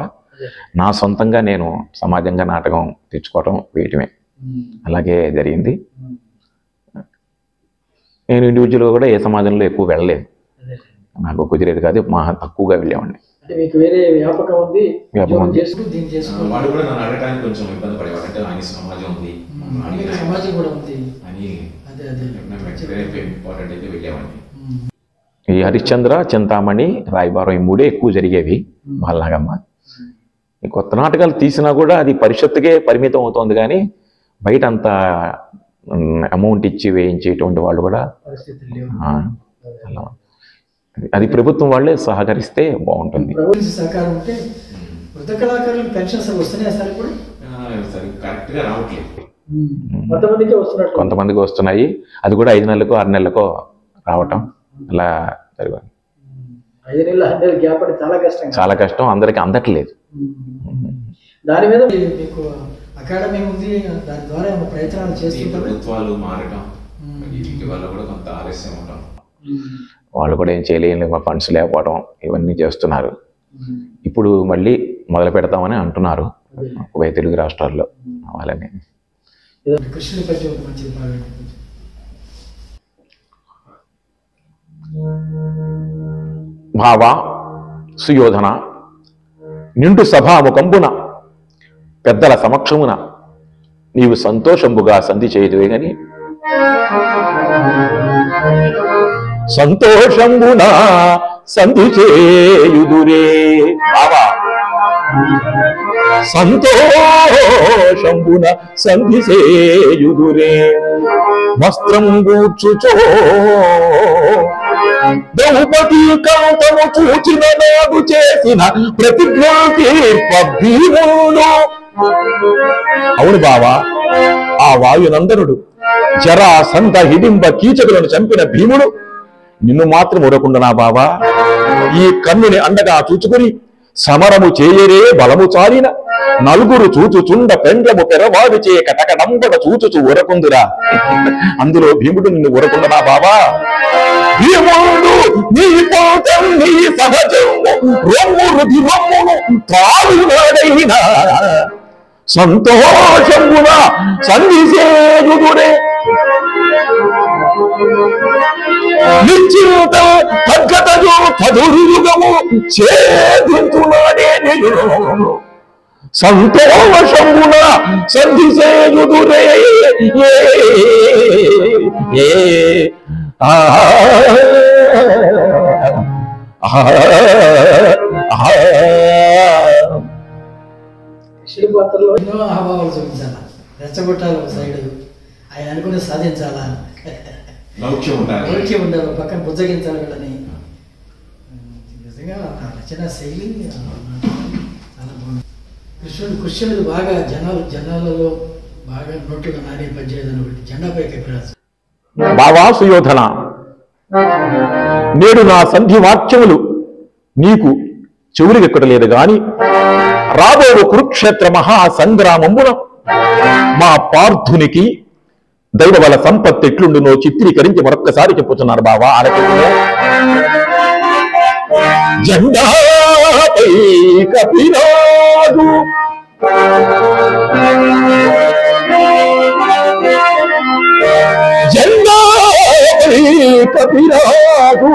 నా సొంతంగా నేను సమాజంగా నాటకం తెచ్చుకోవటం, వేయటమే అలాగే జరిగింది. నేను ఇండివిజువల్గా కూడా ఏ సమాజంలో ఎక్కువ వెళ్ళలేదు, నాకు కుదిరేది కాదు, మా తక్కువగా వెళ్ళేవాడిని. వాడు కూడా నన్ను అడగడానికి కొంచెం ఇబ్బంది పడేవాడు. అంటే ఆయన సమాజం ఉంది అని ఇంపార్టెంట్ అయితే వెళ్ళేవాడిని. ఈ హరిశ్చంద్ర, చింతామణి, రాయబారం ఈ 3 ఎక్కువ జరిగేవి. బాలనాగమ్మ ఈ కొత్త నాటకాలు తీసినా కూడా అది పరిషత్తుకే పరిమితం అవుతోంది, కానీ బయట అంత అమౌంట్ ఇచ్చి వేయించేటువంటి వాళ్ళు కూడా అలా. అది ప్రభుత్వం వాళ్ళే సహకరిస్తే బాగుంటుంది. కొంతమందికి వస్తున్నాయి, అది కూడా 5 నెలలకో 6 నెలలకో రావటం అలా జరగాలి. చాలా కష్టం, అందరికి అందట్లేదు. దాని మీద మీకు అకాడమీ ఉంది, దాని ద్వారా ప్రయత్నాలు చేసి ప్రభుత్వాలు మారటం వల్ల కూడా కొంత ఆలస్యం ఉండడం, వాళ్ళు కూడా ఏం చేయలేని ఫండ్స్ లేకపోవడం ఇవన్నీ చేస్తున్నారు. ఇప్పుడు మళ్ళీ మొదలు పెడతామని అంటున్నారు ఉభయ తెలుగు రాష్ట్రాల్లో. వాళ్ళని భావ సుయోధన నిండు సభాముఖంబున పెద్దల సమక్షమున నీవు సంతోషంబుగా సంధి చేయుదువే గని సంతోషంబున సంధి చేయుదురే. బావా సంతోషంబున సంధి సేయుదురే వస్త్రం గూర్చుచో ద్రౌపదీ కాంతము చూచిన నాడు చేసిన ప్రతిజ్ఞ తీర్ప భీముడు. అవును బావా, ఆ వాయునందనుడు జరాసంధ హిడింబ కీచకులను చంపిన భీముడు నిన్ను మాత్రం ఊరకుండా నా బావా, ఈ కన్నుని అండగా చూచుకుని సమరము చేయరే బలము చాలిన నలుగురు చూచుచుండ పెండ్లము పెరవాడు చే కటకడంబడ చూచుచు ఊరకుందురా. అందులో భీముడు నిన్ను ఊరకుండా నా బావా. భీముడు నీ పోతం నీ సహజము రొమ్ము రుది రొమ్మును తాడునాడైనా సంతోషమున సంధిసేయుదురే నిశ్చింత తగ్గతజు చదురుయుగము చేదుతున్నాడే సంతోషమున సంధిసేయుదురే. కృష్ణుడి పాత్రలో ఎన్నో అహాభావాలు చూపించాలా, రెచ్చగొట్టాలి ఒక సైడ్, ఆయన అనుకుని సాధించాలా, లౌక్యం ఉండాలి, పక్కన బుజ్జగించాలి వీళ్ళని. నిజంగా ఆ రచన శైలి చాలా బాగుంది. కృష్ణుడు బాగా జనాలలో బాగా నోట్లుగా నాని పనిచేయదని ఒకటి జెండాపైకి ఎక్కరాజు. బావా సుయోధన, నేడు నా సంధి వాక్యములు నీకు చెవులుగెక్కడలేదు గాని రాబోవు కురుక్షేత్ర మహాసంగ్రామమున మా పార్థునికి దైవబల సంపత్తి ఎట్లుండునో చిత్రీకరించి మరొక్కసారి చెప్పుతున్నారు బావా. ఆలకించే జెండాపై కపిరాజు కపిరాజు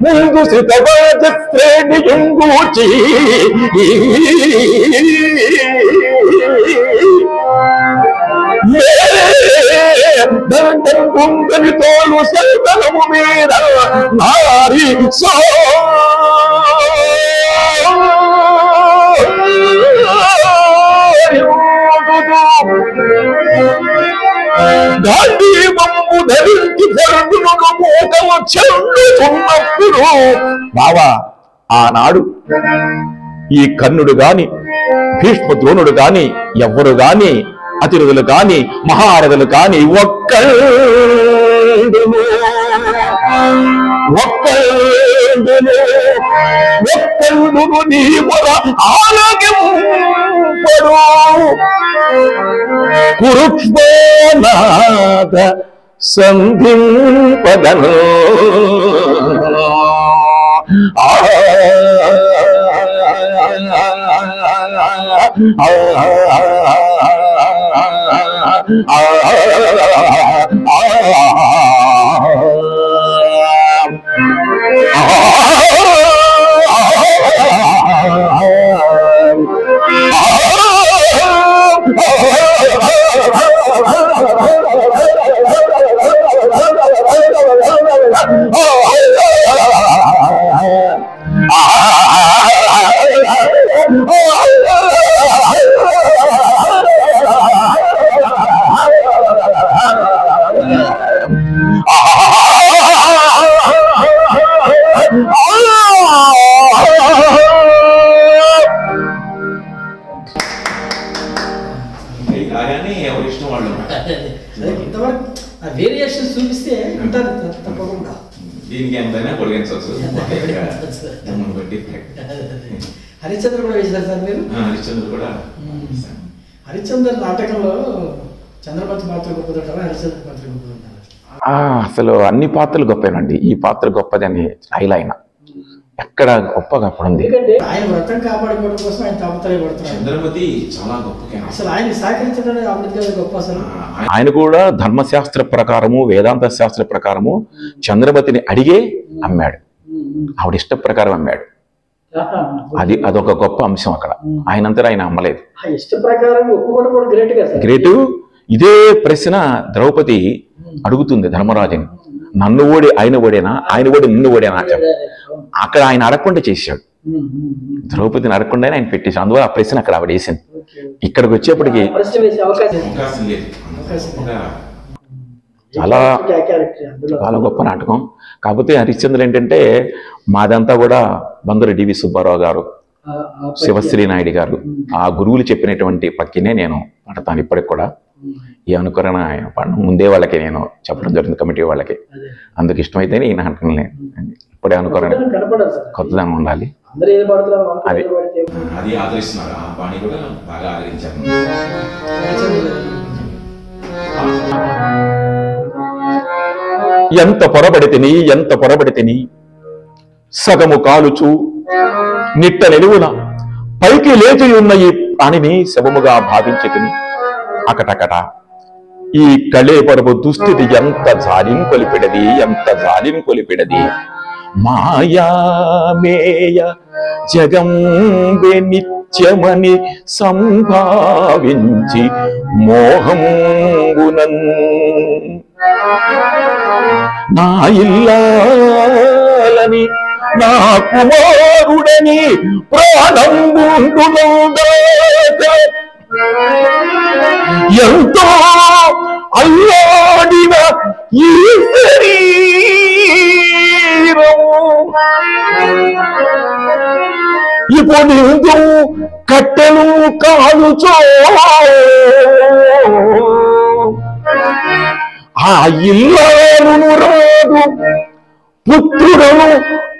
ముందు శితవాద శ్రేణి యుంగూచి దండని తోలు సైతనము మీద నారి గాంధీబొమ్ము ధరించి జరుగును మూటము చెల్లుతున్నప్పుడు బావా, ఆనాడు ఈ కర్ణుడు గాని భీష్మ ద్రోణుడు గాని ఎవ్వరు గాని అతిరథులు కాని మహారథులు కాని ఒక్కళ్ళును నీ మొర ఆలకింపడు కురుక్షేత్రనాథ సంధింపదను. ఇంతవరకు వేరియేషన్స్ చూపిస్తే ఉంటారు తప్పకుండా. దీనికి ఎంతైనా పొడిగించవచ్చు. హరిశ్చంద్ర కూడా వేశారు సార్ మీరు? హరిశ్చంద్ర కూడా. హరిశ్చంద్ర నాటకంలో చంద్రపతి పాత్ర గొప్పదంటారా, హరిశ్చంద్ర పాత్ర గొప్పదంటారా? అసలు అన్ని పాత్రలు గొప్పేనండి. ఈ పాత్ర గొప్పదని హైలైన్ ఎక్కడ గొప్పగా పడింది. ఆయన వ్రతం కాపాడుకోవడం కోసం ఆయన తాపత్రయపడుతున్నారు. చంద్రమతి చాలా గొప్ప. అసలు ఆయన సహకరించడం అంబేద్కర్ గొప్ప. అసలు ఆయన కూడా ధర్మశాస్త్ర ప్రకారము వేదాంత శాస్త్ర ప్రకారము చంద్రమతిని అడిగే అమ్మాడు. ఆవిడ ఇష్ట ప్రకారం అమ్మాడు. అదొక గొప్ప అంశం అక్కడ. ఆయనంతా ఆయన అమ్మలేదు. ఇష్ట ప్రకారం ఒప్పుకోవడం కూడా గ్రేటు. ఇదే ప్రశ్న ద్రౌపది అడుగుతుంది ధర్మరాజుని. నన్ను ఓడి ఆయన ఓడేనా, ఆయన ఓడి నిన్ను ఓడేనా? అక్కడ ఆయన అడగకుండా చేశాడు. ద్రౌపదిని అడగకుండానే ఆయన పెట్టేశాడు. అందువల్ల ఆ ప్రశ్న అక్కడ ఆవిడ వేసింది. ఇక్కడికి వచ్చేప్పటికి ప్రశ్న వేసే అవకాశం అవకాశం లేదు. చాలా క్యారెక్టర్ అందులో చాలా గొప్ప నాటకం. కాకపోతే హరిశ్చంద్రులు ఏంటంటే మాదంతా కూడా బందరు డివి సుబ్బారావు గారు, శివశ్రీ నాయుడు గారు ఆ గురువులు చెప్పినటువంటి పక్కినే నేను పడతాను ఇప్పటికి కూడా. ఈ అనుకరణ ముందే వాళ్ళకి నేను చెప్పడం జరుగుతుంది, కమిటీ వాళ్ళకి. అందుకు ఇష్టమైతేనే ఈ నాటకం ఇప్పుడే అనుకరణ కొత్తదనం ఉండాలి. అది అది ఆదరిస్తున్నారు. ఆ బాణి కూడా బాగా ఆదరించారు. ఎంత పొరబడితిని సగము కాలుచు నిట్ట నిలువున పైకి లేచి ఉన్న ఈ ప్రాణిని శవముగా భావించితిని. అకటకట ఈ కళేపరపు దుస్థితి ఎంత జాలింకొలిపెడది మాయామేయ జగంబె నిత్యమని సంభావించి మోహంగునన్ నా ఇల్లాలని నా కుమారుడని ప్రాణంబుండునందాక ఎంతో అల్లాడిన ఈ శరీరము ఇప్పుడు కట్టెలు కాలుచో ఆ ఇల్లాలును రాడు, పుత్రుడును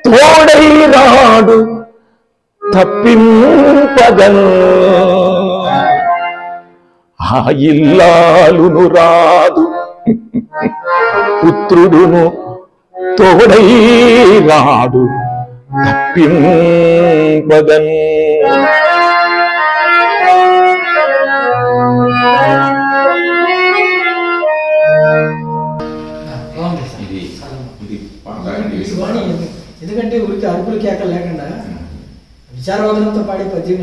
తోడై రాడు, తప్పింపగన్. ఆ ఇల్లాలును రాదు, పుత్రుడును తోడై రాడు, తప్పింపగన్. ఎందుకంటే ఊరికి అరుపులు కేకలు లేకుండా విచారవాదంతో పాడే పద్యం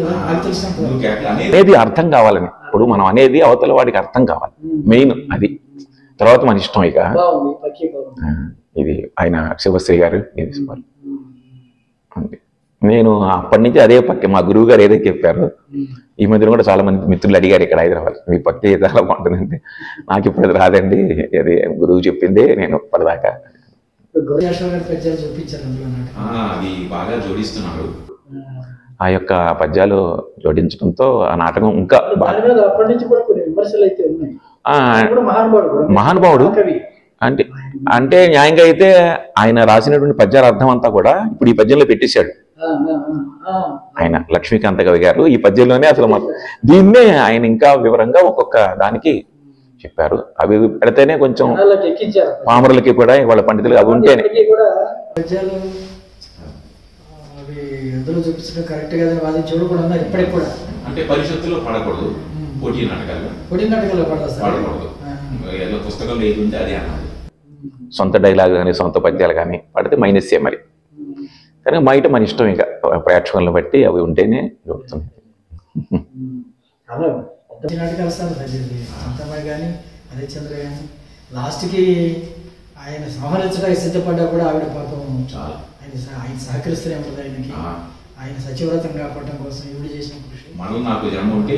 అనేది అర్థం కావాలని. ఇప్పుడు మనం అనేది అవతల వాడికి అర్థం కావాలి, మెయిన్ అది. తర్వాత మన ఇష్టం. ఇక ఇది ఆయన శివశ్రీ గారు, నేను అప్పటి నుంచి అదే పక్క మా గురువు గారు ఏదైతే చెప్పారో, ఈ మధ్యన కూడా చాలా మంది మిత్రులు అడిగారు ఇక్కడ హైదరాబాద్, మీ పక్క చాలా బాగుంటుందంటే నాకు ఇప్పుడు అది రాదండి, అది గురువు చెప్పిందే నేను ఇప్పటిదాకా. అది బాగా జోడిస్తున్నారు. ఆ యొక్క పద్యాలు జోడించడంతో ఆ నాటకం ఇంకా మహానుభావుడు అంటే అంటే న్యాయంగా అయితే ఆయన రాసినటువంటి పద్యాల అర్థం అంతా కూడా ఇప్పుడు ఈ పద్యంలో పెట్టేశాడు ఆయన. లక్ష్మీకాంత కవి గారు ఈ పద్యంలోనే అసలు దీన్నే ఆయన ఇంకా వివరంగా ఒక్కొక్క దానికి చెప్పారు. అవి పెడితేనే కొంచెం పామరులకి కూడా వాళ్ళ పండితులు అవి ఉంటేనే అంటే పరిషత్తులో పడకూడదు, పోటీ నాటకాల్లో పడకూడదు. ఏదో పుస్తకంలో ఏది ఉంటే అదే అన్నది. సొంత డైలాగ్ కానీ సొంత పద్యాలు కానీ పడితే మైనస్సే మరి. కానీ బయట మన ఇష్టం, ఇంకా ప్రేక్షకులను బట్టి అవి ఉంటేనే జరుగుతుంది. నాటకాలు సార్ అంతమా కానీ హరిశ్చంద్ర కానీ లాస్ట్కి ఆయన సంహరించడానికి సిద్ధపడ్డా కూడా ఆవిడ పాపం చాలా ఆయన సహకరిస్తూనే ఉంటుంది ఆయనకి. ఆయన సచివ్రతం కాపాడటం కోసం ఈవిడ చేసిన కృషి. మనం నాకు జన్మ ఉంటే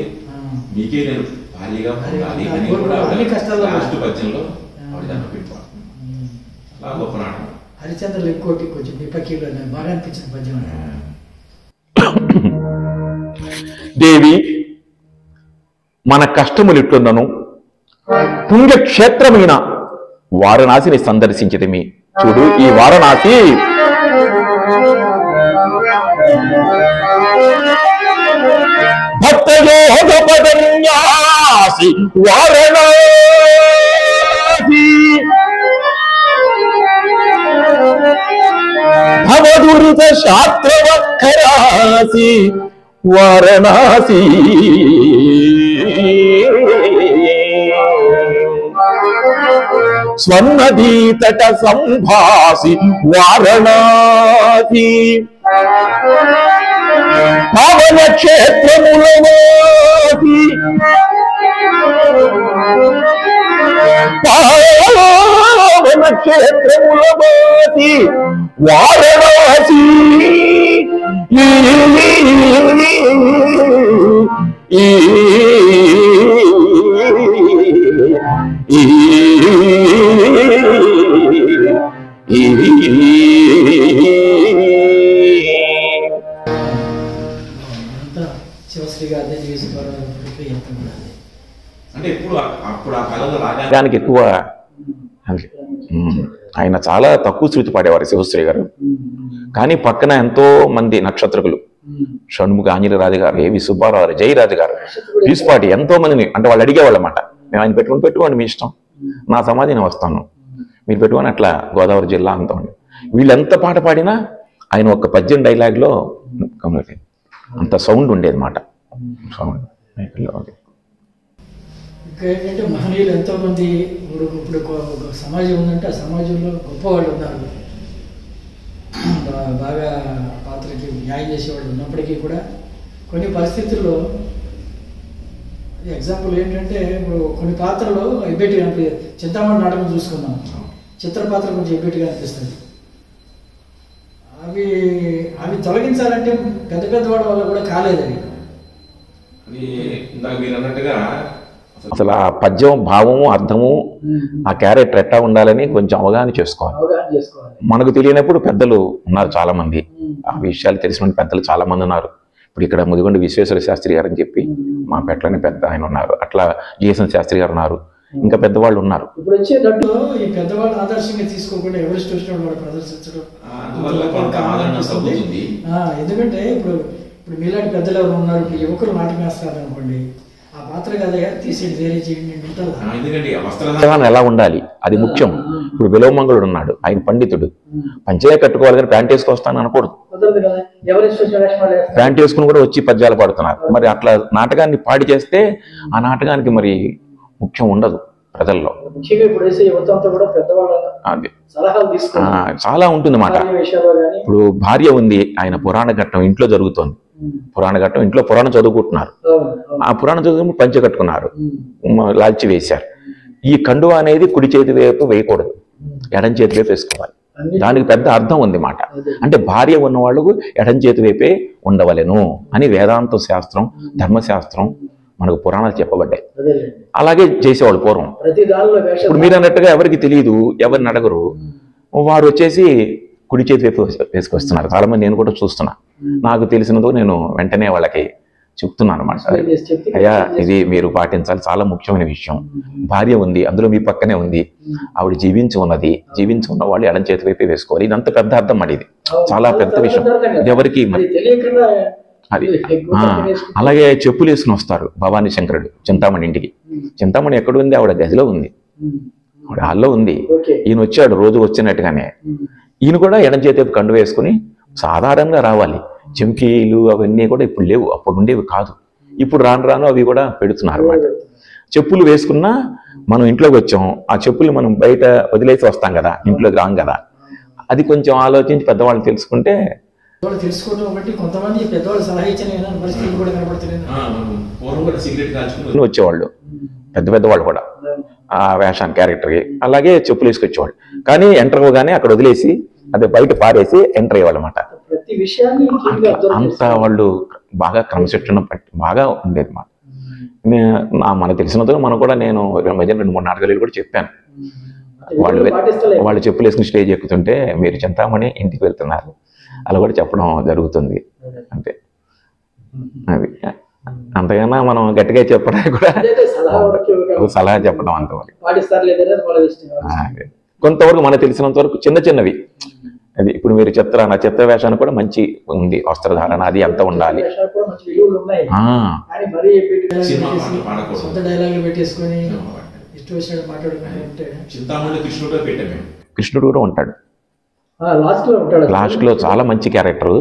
మీకే నేను భారీగా హరిశ్చంద్రులు ఇంకోటి కొంచెం విపక్షీలో బాగా అనిపించిన పద్యం. దేవి మన కష్టములిట్టున్నను పుణ్యక్షేత్రమైన వారణాసిని సందర్శించితిమి. చూడు ఈ వారణాసి భక్తయోగ పదన్యాసి వారణాసి భవదురిత శాస్త్రవక్కరాసి వారణాసి స్వర్ణదీతట సంభాసి వారణాసి పవన క్షేత్రములవాసి పవన క్షేత్రములవాసి వారణాసి శివశ్రీ గారి అంటే ఇప్పుడు అప్పుడు ఆ కళలో దానికి ఎక్కువ ఆయన చాలా తక్కువ శృతి పాడేవారు శివశ్రీ గారు. కానీ పక్కన ఎంతో మంది నక్షత్రకులు, షణ్ముఖ ఆంజనేయరాజు గారు, ఏవి సుబ్బారావు గారు, జయరాజు గారు, పీసుపాటి, ఎంతో మందిని అంటే వాళ్ళు అడిగేవాళ్ళు అన్నమాట. మేము ఆయన పెట్టుకోండి మీ ఇష్టం, నా సమాధి నేను వస్తాను, మీరు పెట్టుకొని అట్లా గోదావరి జిల్లా అంతా ఉండి వీళ్ళు ఎంత పాట పాడినా ఆయన ఒక 18 డైలాగ్లో అంత సౌండ్ ఉండేది మాట. సౌండ్ ఇంకా ఏంటంటే మహనీయులు ఎంతోమంది ఇప్పుడు సమాజం ఉందంటే ఆ సమాజంలో గొప్పవాళ్ళు ఉన్నారు, బాగా పాత్రకి న్యాయం చేసేవాళ్ళు ఉన్నప్పటికీ కూడా కొన్ని పరిస్థితుల్లో ఎగ్జాంపుల్ ఏంటంటే ఇప్పుడు కొన్ని పాత్రలు ఎబ్బెట్టిగా చింతామణి నాటకం చూసుకున్నాం, చిత్ర పాత్ర కొంచెం ఎబ్బెట్టిగా అనిపిస్తుంది. అవి అవి తొలగించాలంటే పెద్ద పెద్దవాళ్ళ వల్ల కూడా కాలేదు. అది ఇందాక మీరు అన్నట్టుగా అసలు ఆ పద్యం భావము అర్థము ఆ క్యారెక్టర్ ఎట్టా ఉండాలని కొంచెం అవగాహన చేసుకోవాలి. మనకు తెలియనప్పుడు పెద్దలు ఉన్నారు చాలా మంది, ఆ విషయాలు తెలిసిన పెద్దలు చాలా మంది ఉన్నారు. ఇప్పుడు ఇక్కడ ముదిగొండ విశ్వేశ్వర శాస్త్రి గారు అని చెప్పి మా పెట్లని పెద్ద ఆయన ఉన్నారు, అట్లా జిఎస్ఎన్ శాస్త్రి గారు ఉన్నారు, ఇంకా పెద్దవాళ్ళు ఉన్నారు. ఇప్పుడు వచ్చేటప్పుడు ఈ పెద్దవాళ్ళు ఆదర్శంగా తీసుకోకుండా ఎవరి స్టేషన్ వాళ్ళు ప్రదర్శించడం, ఎందుకంటే ఇప్పుడు మీలాంటి పెద్దలు ఎవరు ఉన్నారు, ఇప్పుడు యువకులు నాటకం వేస్తారు అనుకోండి, ఆ పాత్ర కదా తీసేది వేరే చేయండి ఎలా ఉండాలి అది ముఖ్యం. ఇప్పుడు విలోమంగళుడు ఉన్నాడు, ఆయన పండితుడు, పంచే కట్టుకోవాలి కానీ ప్యాంట్ వేసుకొస్తాను అనకూడదు. ప్యాంట్ వేసుకుని కూడా వచ్చి పద్యాలు పాడుతున్నారు. మరి అట్లా నాటకాన్ని పాడి చేస్తే ఆ నాటకానికి మరి ముఖ్యం ఉండదు ప్రజల్లో. చాలా ఉంటుంది మాట. ఇప్పుడు భార్య ఉంది, ఆయన పురాణ ఘట్టం ఇంట్లో జరుగుతోంది, పురాణ ఘట్టం ఇంట్లో పురాణం చదువుకుంటున్నారు, ఆ పురాణం చదువు పంచె కట్టుకున్నారు, లాల్చి వేశారు. ఈ కండువ అనేది కుడి చేతి వైపు వేయకూడదు, ఎడం చేతి వైపు వేసుకోవాలి. దానికి పెద్ద అర్థం ఉంది మాట. అంటే భార్య ఉన్న వాళ్ళకు ఎడం చేతి వైపే ఉండవలెను అని వేదాంత శాస్త్రం, ధర్మశాస్త్రం, మనకు పురాణాలు చెప్పబడ్డాయి. అలాగే చేసేవాళ్ళు పూర్వం. ఇప్పుడు మీరు అన్నట్టుగా ఎవరికి తెలియదు, ఎవరిని అడగరు, వారు వచ్చేసి కుడి చేతి వైపు వేసుకొస్తున్నారు. చాలా మంది నేను కూడా చూస్తున్నా, నాకు తెలిసినదో నేను వెంటనే వాళ్ళకి చెప్తున్నాను అన్నమాట. అయ్యా ఇది మీరు పాటించాలి, చాలా ముఖ్యమైన విషయం. భార్య ఉంది, అందులో మీ పక్కనే ఉంది, ఆవిడ జీవించి ఉన్నది, జీవించి ఉన్న వాళ్ళు ఎడం చేతి వైపే వేసుకోవాలి. ఇదంత పెద్ద అర్థం మరి, ఇది చాలా పెద్ద విషయం, ఇది ఎవరికి మరి అది. అలాగే చెప్పులు వేసుకుని వస్తారు భవానీ శంకరుడు చింతామణి ఇంటికి. చింతామణి ఎక్కడ ఉంది? ఆవిడ గదిలో ఉంది, ఆవిడ హాల్లో ఉంది. ఈయన వచ్చాడు రోజు వచ్చినట్టుగానే, ఈయన కూడా ఎడం చేతి కండు వేసుకుని సాధారణంగా రావాలి. చెంకీలు అవన్నీ కూడా ఇప్పుడు లేవు, అప్పుడు ఉండేవి కాదు. ఇప్పుడు రాను రాను అవి కూడా పెడుతున్నారు అన్నమాట. చెప్పులు వేసుకున్నా మనం ఇంట్లోకి వచ్చాం, ఆ చెప్పులు మనం బయట వదిలేసి వస్తాం కదా, ఇంట్లోకి రాం కదా. అది కొంచెం ఆలోచించి పెద్దవాళ్ళు తెలుసుకుంటే తెలుసుకోవడం ఒకటి, కొంతమంది పెద్దవాళ్ళు సలహా ఇచ్చిన పరిస్థితులు కూడా కనబడుతున్నాయి. వచ్చేవాళ్ళు పెద్ద పెద్దవాళ్ళు కూడా ఆ వేషాన్ని క్యారెక్టర్కి, అలాగే చెప్పులు వేసుకొచ్చేవాళ్ళు. కానీ ఎంటర్ అవ్వగానే అక్కడ వదిలేసి అదే బయట పారేసి ఎంటర్ అయ్యేవాళ్ళు అన్నమాట. అంతా వాళ్ళు బాగా క్రమశిక్షణ బాగా ఉండేది అన్నమాట. మనకు తెలిసినందుకు మనం కూడా, నేను మధ్య 2-3 నాటకాలు కూడా చెప్పాను. వాళ్ళు చెప్పులు వేసుకుని స్టేజ్ ఎక్కుతుంటే మీరు చింతామణి ఇంటికి వెళ్తున్నారు అలా కూడా చెప్పడం జరుగుతుంది. అంతే, అది అంతకన్నా మనం గట్టిగా చెప్పడానికి కూడా సలహా చెప్పడం అంతవరకు. కొంతవరకు మనకు తెలిసినంత వరకు చిన్న చిన్నవి. అది ఇప్పుడు మీరు నా చిత్ర వేషాన్ని కూడా మంచి ఉంది, వస్త్రధారణ అది ఎంత ఉండాలి. కృష్ణుడు కూడా ఉంటాడు లాస్ట్ లో, చాలా మంచి క్యారెక్టర్.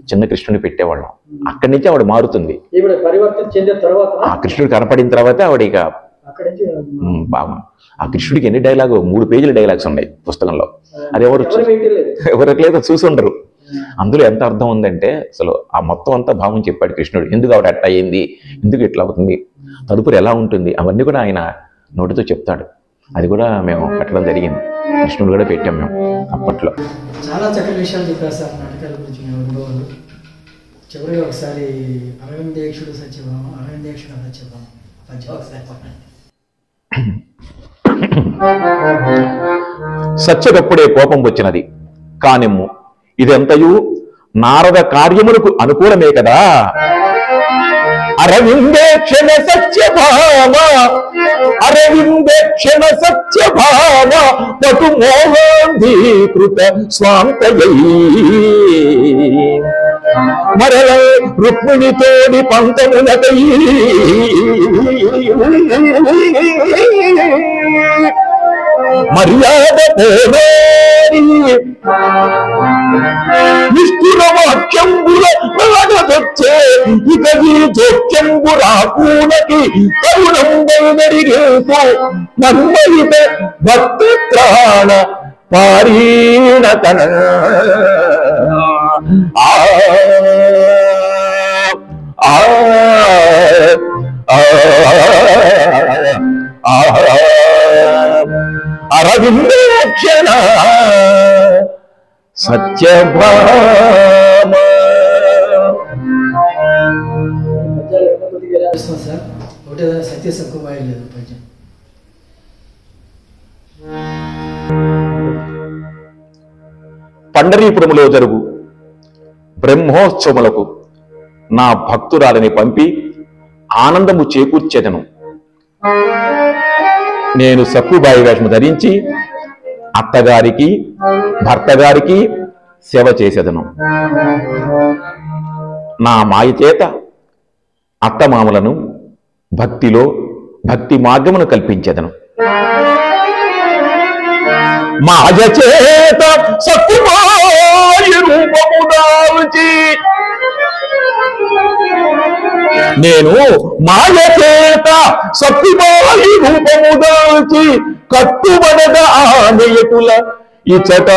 చిన్న కృష్ణుని పెట్టేవాళ్ళం, అక్కడి నుంచి ఆవిడ మారుతుంది. ఆ కృష్ణుడు కనపడిన తర్వాత ఆవిడ ఇక బాగా, ఆ కృష్ణుడికి ఎన్ని డైలాగు, 3 పేజీల డైలాగ్స్ ఉన్నాయి పుస్తకంలో. అది ఎవరికి లేదో చూసి ఉండరు. అందులో ఎంత అర్థం ఉందంటే అసలు ఆ మొత్తం అంతా భావం చెప్పాడు కృష్ణుడు. ఎందుకు ఆవిడ అట్ట అయ్యింది, ఎందుకు ఇట్లా అవుతుంది, తదుపరి ఎలా ఉంటుంది, అవన్నీ కూడా ఆయన నోటితో చెప్తాడు. అది కూడా మేము పెట్టడం జరిగింది, కృష్ణుడు కూడా పెట్టాం మేము అప్పట్లో. చాలా చక్కటి విషయాలు చెప్పారు సార్ నాటకాల గురించి, మీ అనుభవాలు చివరిగా ఒకసారి అరవిందేక్షుడు సత్యభామ అరవిందేక్షుడు సత్యభామ పద్యం ఒకసారి చెప్పండి. సత్యకప్పుడే కోపం వచ్చినది కానిమ్ము, ఇదెంతయు నారద కార్యములకు అనుకూలమే కదా. అరవిందేక్షణ సత్యభామ అరవిందేక్షణ సత్యభామ పటు మోహాంధీకృత స్వాంతయై మరల రుక్మిణితోని పంతమునకై మర్యాద పోరాడి నిష్ఠుర వాక్యంబుల నాడదొచ్చే ఇక ఈ జోక్యంబు రాకూనకి తరుణంబైనరిగేసు నమ్మయిత భక్తి త్రాణ పారీణతన అరవిందేక్షణ సత్యభామ. సార్ ఒకటే సత్య సక్కుబాయి లేదు పద్యం. పండరీపురములో జరుగు బ్రహ్మోత్సవములకు నా భక్తురాలని పంపి ఆనందము చేకూర్చెదను. నేను సక్కుబాయి వేషము ధరించి అత్తగారికి భర్తగారికి సేవ చేసేదను. నా మాయ చేత అత్తమామలను భక్తిలో భక్తి మార్గమును కల్పించెదను. మాయ చేత సక్కుబాయి రూపము దాల్చి నేను మాయ చేత సక్కుబాయి రూపము దాల్చి కట్టుబడద ఆనయటుల ఇచట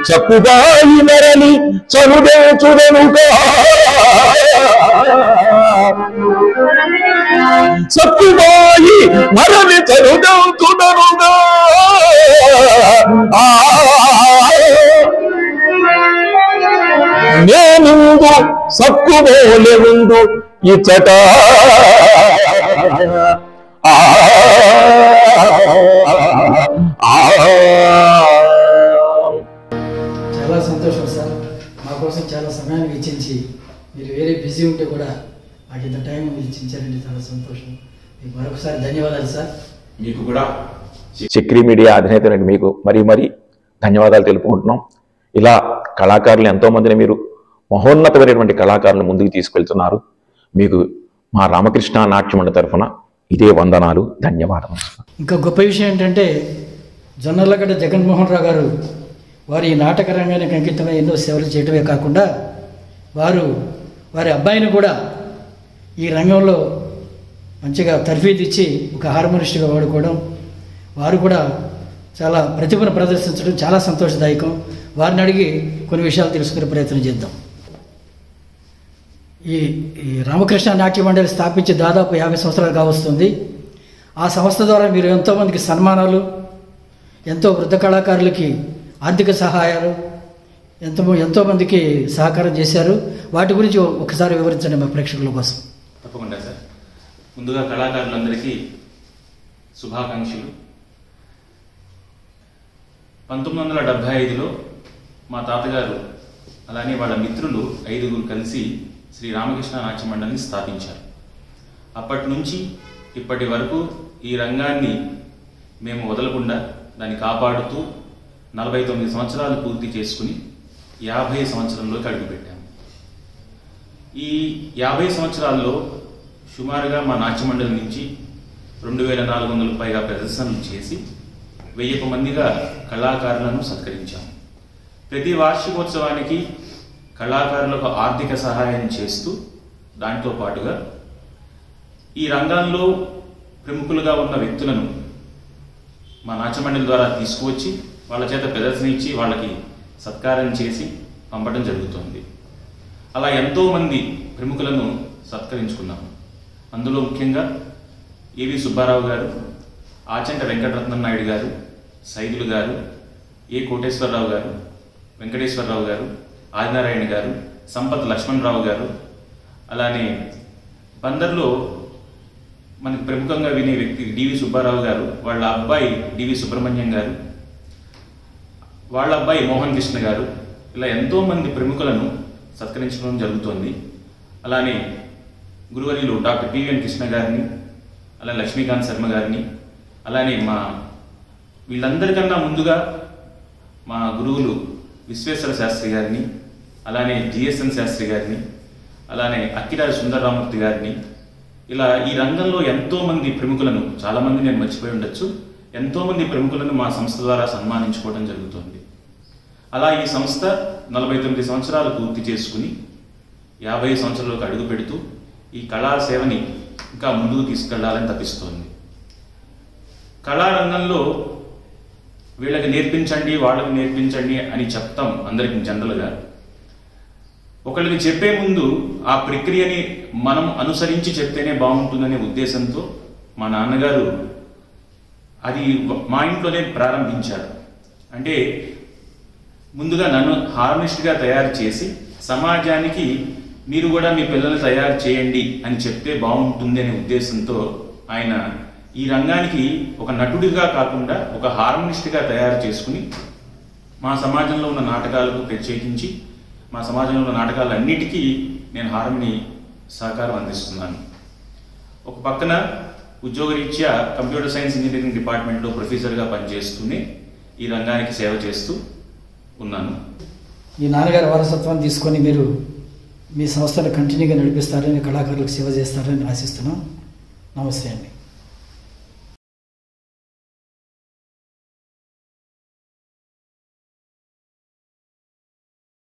సక్కుబాయి మరలి చనుదేచుదనుగా సక్కుబాయి మరలి చనుదేచుదనుగా నేనుందు సక్కుబోలే ముందు ఇచ్చట చాలా సంతోషం సార్. మా కోసం చాలా సమయాన్ని వెచ్చించి మీరు వేరే బిజీ ఉంటే కూడా నాకు ఇంత టైం వెచ్చించారండి. చాలా సంతోషం. మీకు మరొకసారి ధన్యవాదాలు సార్. మీకు కూడా చక్రి మీడియా అధినేత మీకు మరీ ధన్యవాదాలు తెలుపుకుంటున్నాం. ఇలా కళాకారులు ఎంతోమందిని మీరు మహోన్నతమైనటువంటి కళాకారులు ముందుకు తీసుకెళ్తున్నారు. మీకు మా రామకృష్ణ నాట్యమండలి తరఫున ఇదే వందనాలు, ధన్యవాదాలు. ఇంకా గొప్ప విషయం ఏంటంటే జొన్నలగడ్డ జగన్మోహన్ రావు గారు వారి నాటక రంగానికి అంకితమై ఎన్నో సేవలు చేయటమే కాకుండా వారి అబ్బాయిని కూడా ఈ రంగంలో మంచిగా తర్ఫీదు ఇచ్చి ఒక హార్మోనిస్ట్గా వాడుకోవడం, వారు కూడా చాలా ప్రతిభను ప్రదర్శించడం చాలా సంతోషదాయకం. వారిని అడిగి కొన్ని విషయాలు తెలుసుకునే ప్రయత్నం చేద్దాం. ఈ రామకృష్ణ నాట్య మండలి స్థాపించి దాదాపు 50 సంవత్సరాలు కావస్తుంది. ఆ సంస్థ ద్వారా మీరు ఎంతోమందికి సన్మానాలు, ఎంతో వృద్ధ కళాకారులకి ఆర్థిక సహాయాలు, ఎంతోమందికి సహకారం చేశారు. వాటి గురించి ఒకసారి వివరించండి మా ప్రేక్షకుల కోసం. తప్పకుండా సార్. ముందుగా కళాకారులందరికీ శుభాకాంక్షలు. 1975లో మా తాతగారు అలానే వాళ్ళ మిత్రులు 5గురు కలిసి శ్రీ రామకృష్ణ నాట్య మండలిని స్థాపించారు. అప్పటి నుంచి ఇప్పటి వరకు ఈ రంగాన్ని మేము వదలకుండా దాన్ని కాపాడుతూ 49 సంవత్సరాలు పూర్తి చేసుకుని 50 సంవత్సరంలోకి అడుగుపెట్టాము. ఈ 50 సంవత్సరాల్లో సుమారుగా మా నాట్య మండలి నుంచి 2400 పైగా ప్రదర్శనలు చేసి 1000 మందిగా కళాకారులను సత్కరించాము. ప్రతి వార్షికోత్సవానికి కళాకారులకు ఆర్థిక సహాయం చేస్తూ దాంతో పాటుగా ఈ రంగంలో ప్రముఖులుగా ఉన్న వ్యక్తులను మా నాట్యమండలి ద్వారా తీసుకువచ్చి వాళ్ళ చేత ప్రదర్శన ఇచ్చి వాళ్ళకి సత్కారం చేసి పంపడం జరుగుతుంది. అలా ఎంతోమంది ప్రముఖులను సత్కరించుకున్నాము. అందులో ముఖ్యంగా ఏవి సుబ్బారావు గారు, ఆచంట వెంకటరత్నం నాయుడు గారు, సైదులు గారు, ఏ కోటేశ్వరరావు గారు, వెంకటేశ్వరరావు గారు, ఆదినారాయణ గారు, సంపత్ లక్ష్మణరావు గారు, అలానే బందర్లో మనకి ప్రముఖంగా వినే వ్యక్తి డివి సుబ్బారావు గారు, వాళ్ళ అబ్బాయి డివి సుబ్రహ్మణ్యం గారు, వాళ్ళ అబ్బాయి మోహన్ కృష్ణ గారు, ఇలా ఎంతోమంది ప్రముఖులను సత్కరించడం జరుగుతోంది. అలానే గురువర్యులు డాక్టర్ పివిఎన్ కృష్ణ గారిని, అలానే లక్ష్మీకాంత్ శర్మ గారిని, అలానే వీళ్ళందరికన్నా ముందుగా మా గురువులు విశ్వేశ్వర శాస్త్రి గారిని, అలానే జిఎస్ఎన్ శాస్త్రి గారిని, అలానే అక్కిరాజు సుందరరామూర్తి గారిని, ఇలా ఈ రంగంలో ఎంతోమంది ప్రముఖులను, చాలామంది నేను మర్చిపోయి ఉండొచ్చు, ఎంతోమంది ప్రముఖులను మా సంస్థ ద్వారా సన్మానించుకోవడం జరుగుతుంది. అలా ఈ సంస్థ 49 సంవత్సరాలు పూర్తి చేసుకుని 50 సంవత్సరాలకు అడుగు పెడుతూ ఈ కళాసేవని ఇంకా ముందుకు తీసుకెళ్లాలని తప్పిస్తోంది. కళారంగంలో వీళ్ళకి నేర్పించండి, వాళ్ళకి నేర్పించండి అని చెప్తాం అందరికి జనరల్గా. ఒకళ్ళకి చెప్పే ముందు ఆ ప్రక్రియని మనం అనుసరించి చెప్తేనే బాగుంటుందనే ఉద్దేశంతో మా నాన్నగారు అది మా ఇంట్లోనే ప్రారంభించారు. అంటే ముందుగా నన్ను హార్నిస్ట్గా తయారు చేసి సమాజానికి మీరు కూడా మీ పిల్లల్ని తయారు చేయండి అని చెప్తే బాగుంటుంది అనే ఉద్దేశంతో ఆయన ఈ రంగానికి ఒక నటుడిగా కాకుండా ఒక హార్మోనిస్ట్గా తయారు చేసుకుని మా సమాజంలో ఉన్న నాటకాలకు ప్రత్యేకించి మా సమాజంలో ఉన్న నాటకాలన్నిటికీ నేను హార్మోని సహకారం అందిస్తున్నాను. ఒక పక్కన ఉద్యోగరీత్యా కంప్యూటర్ సైన్స్ ఇంజనీరింగ్ డిపార్ట్మెంట్లో ప్రొఫెసర్గా పనిచేస్తూనే ఈ రంగానికి సేవ చేస్తూ ఉన్నాను. ఈ నాన్నగారి వారసత్వాన్ని తీసుకొని మీరు మీ సంస్థను కంటిన్యూగా నడిపిస్తారని, కళాకారులకు సేవ చేస్తారని ఆశిస్తున్నాం. నమస్తే అండి.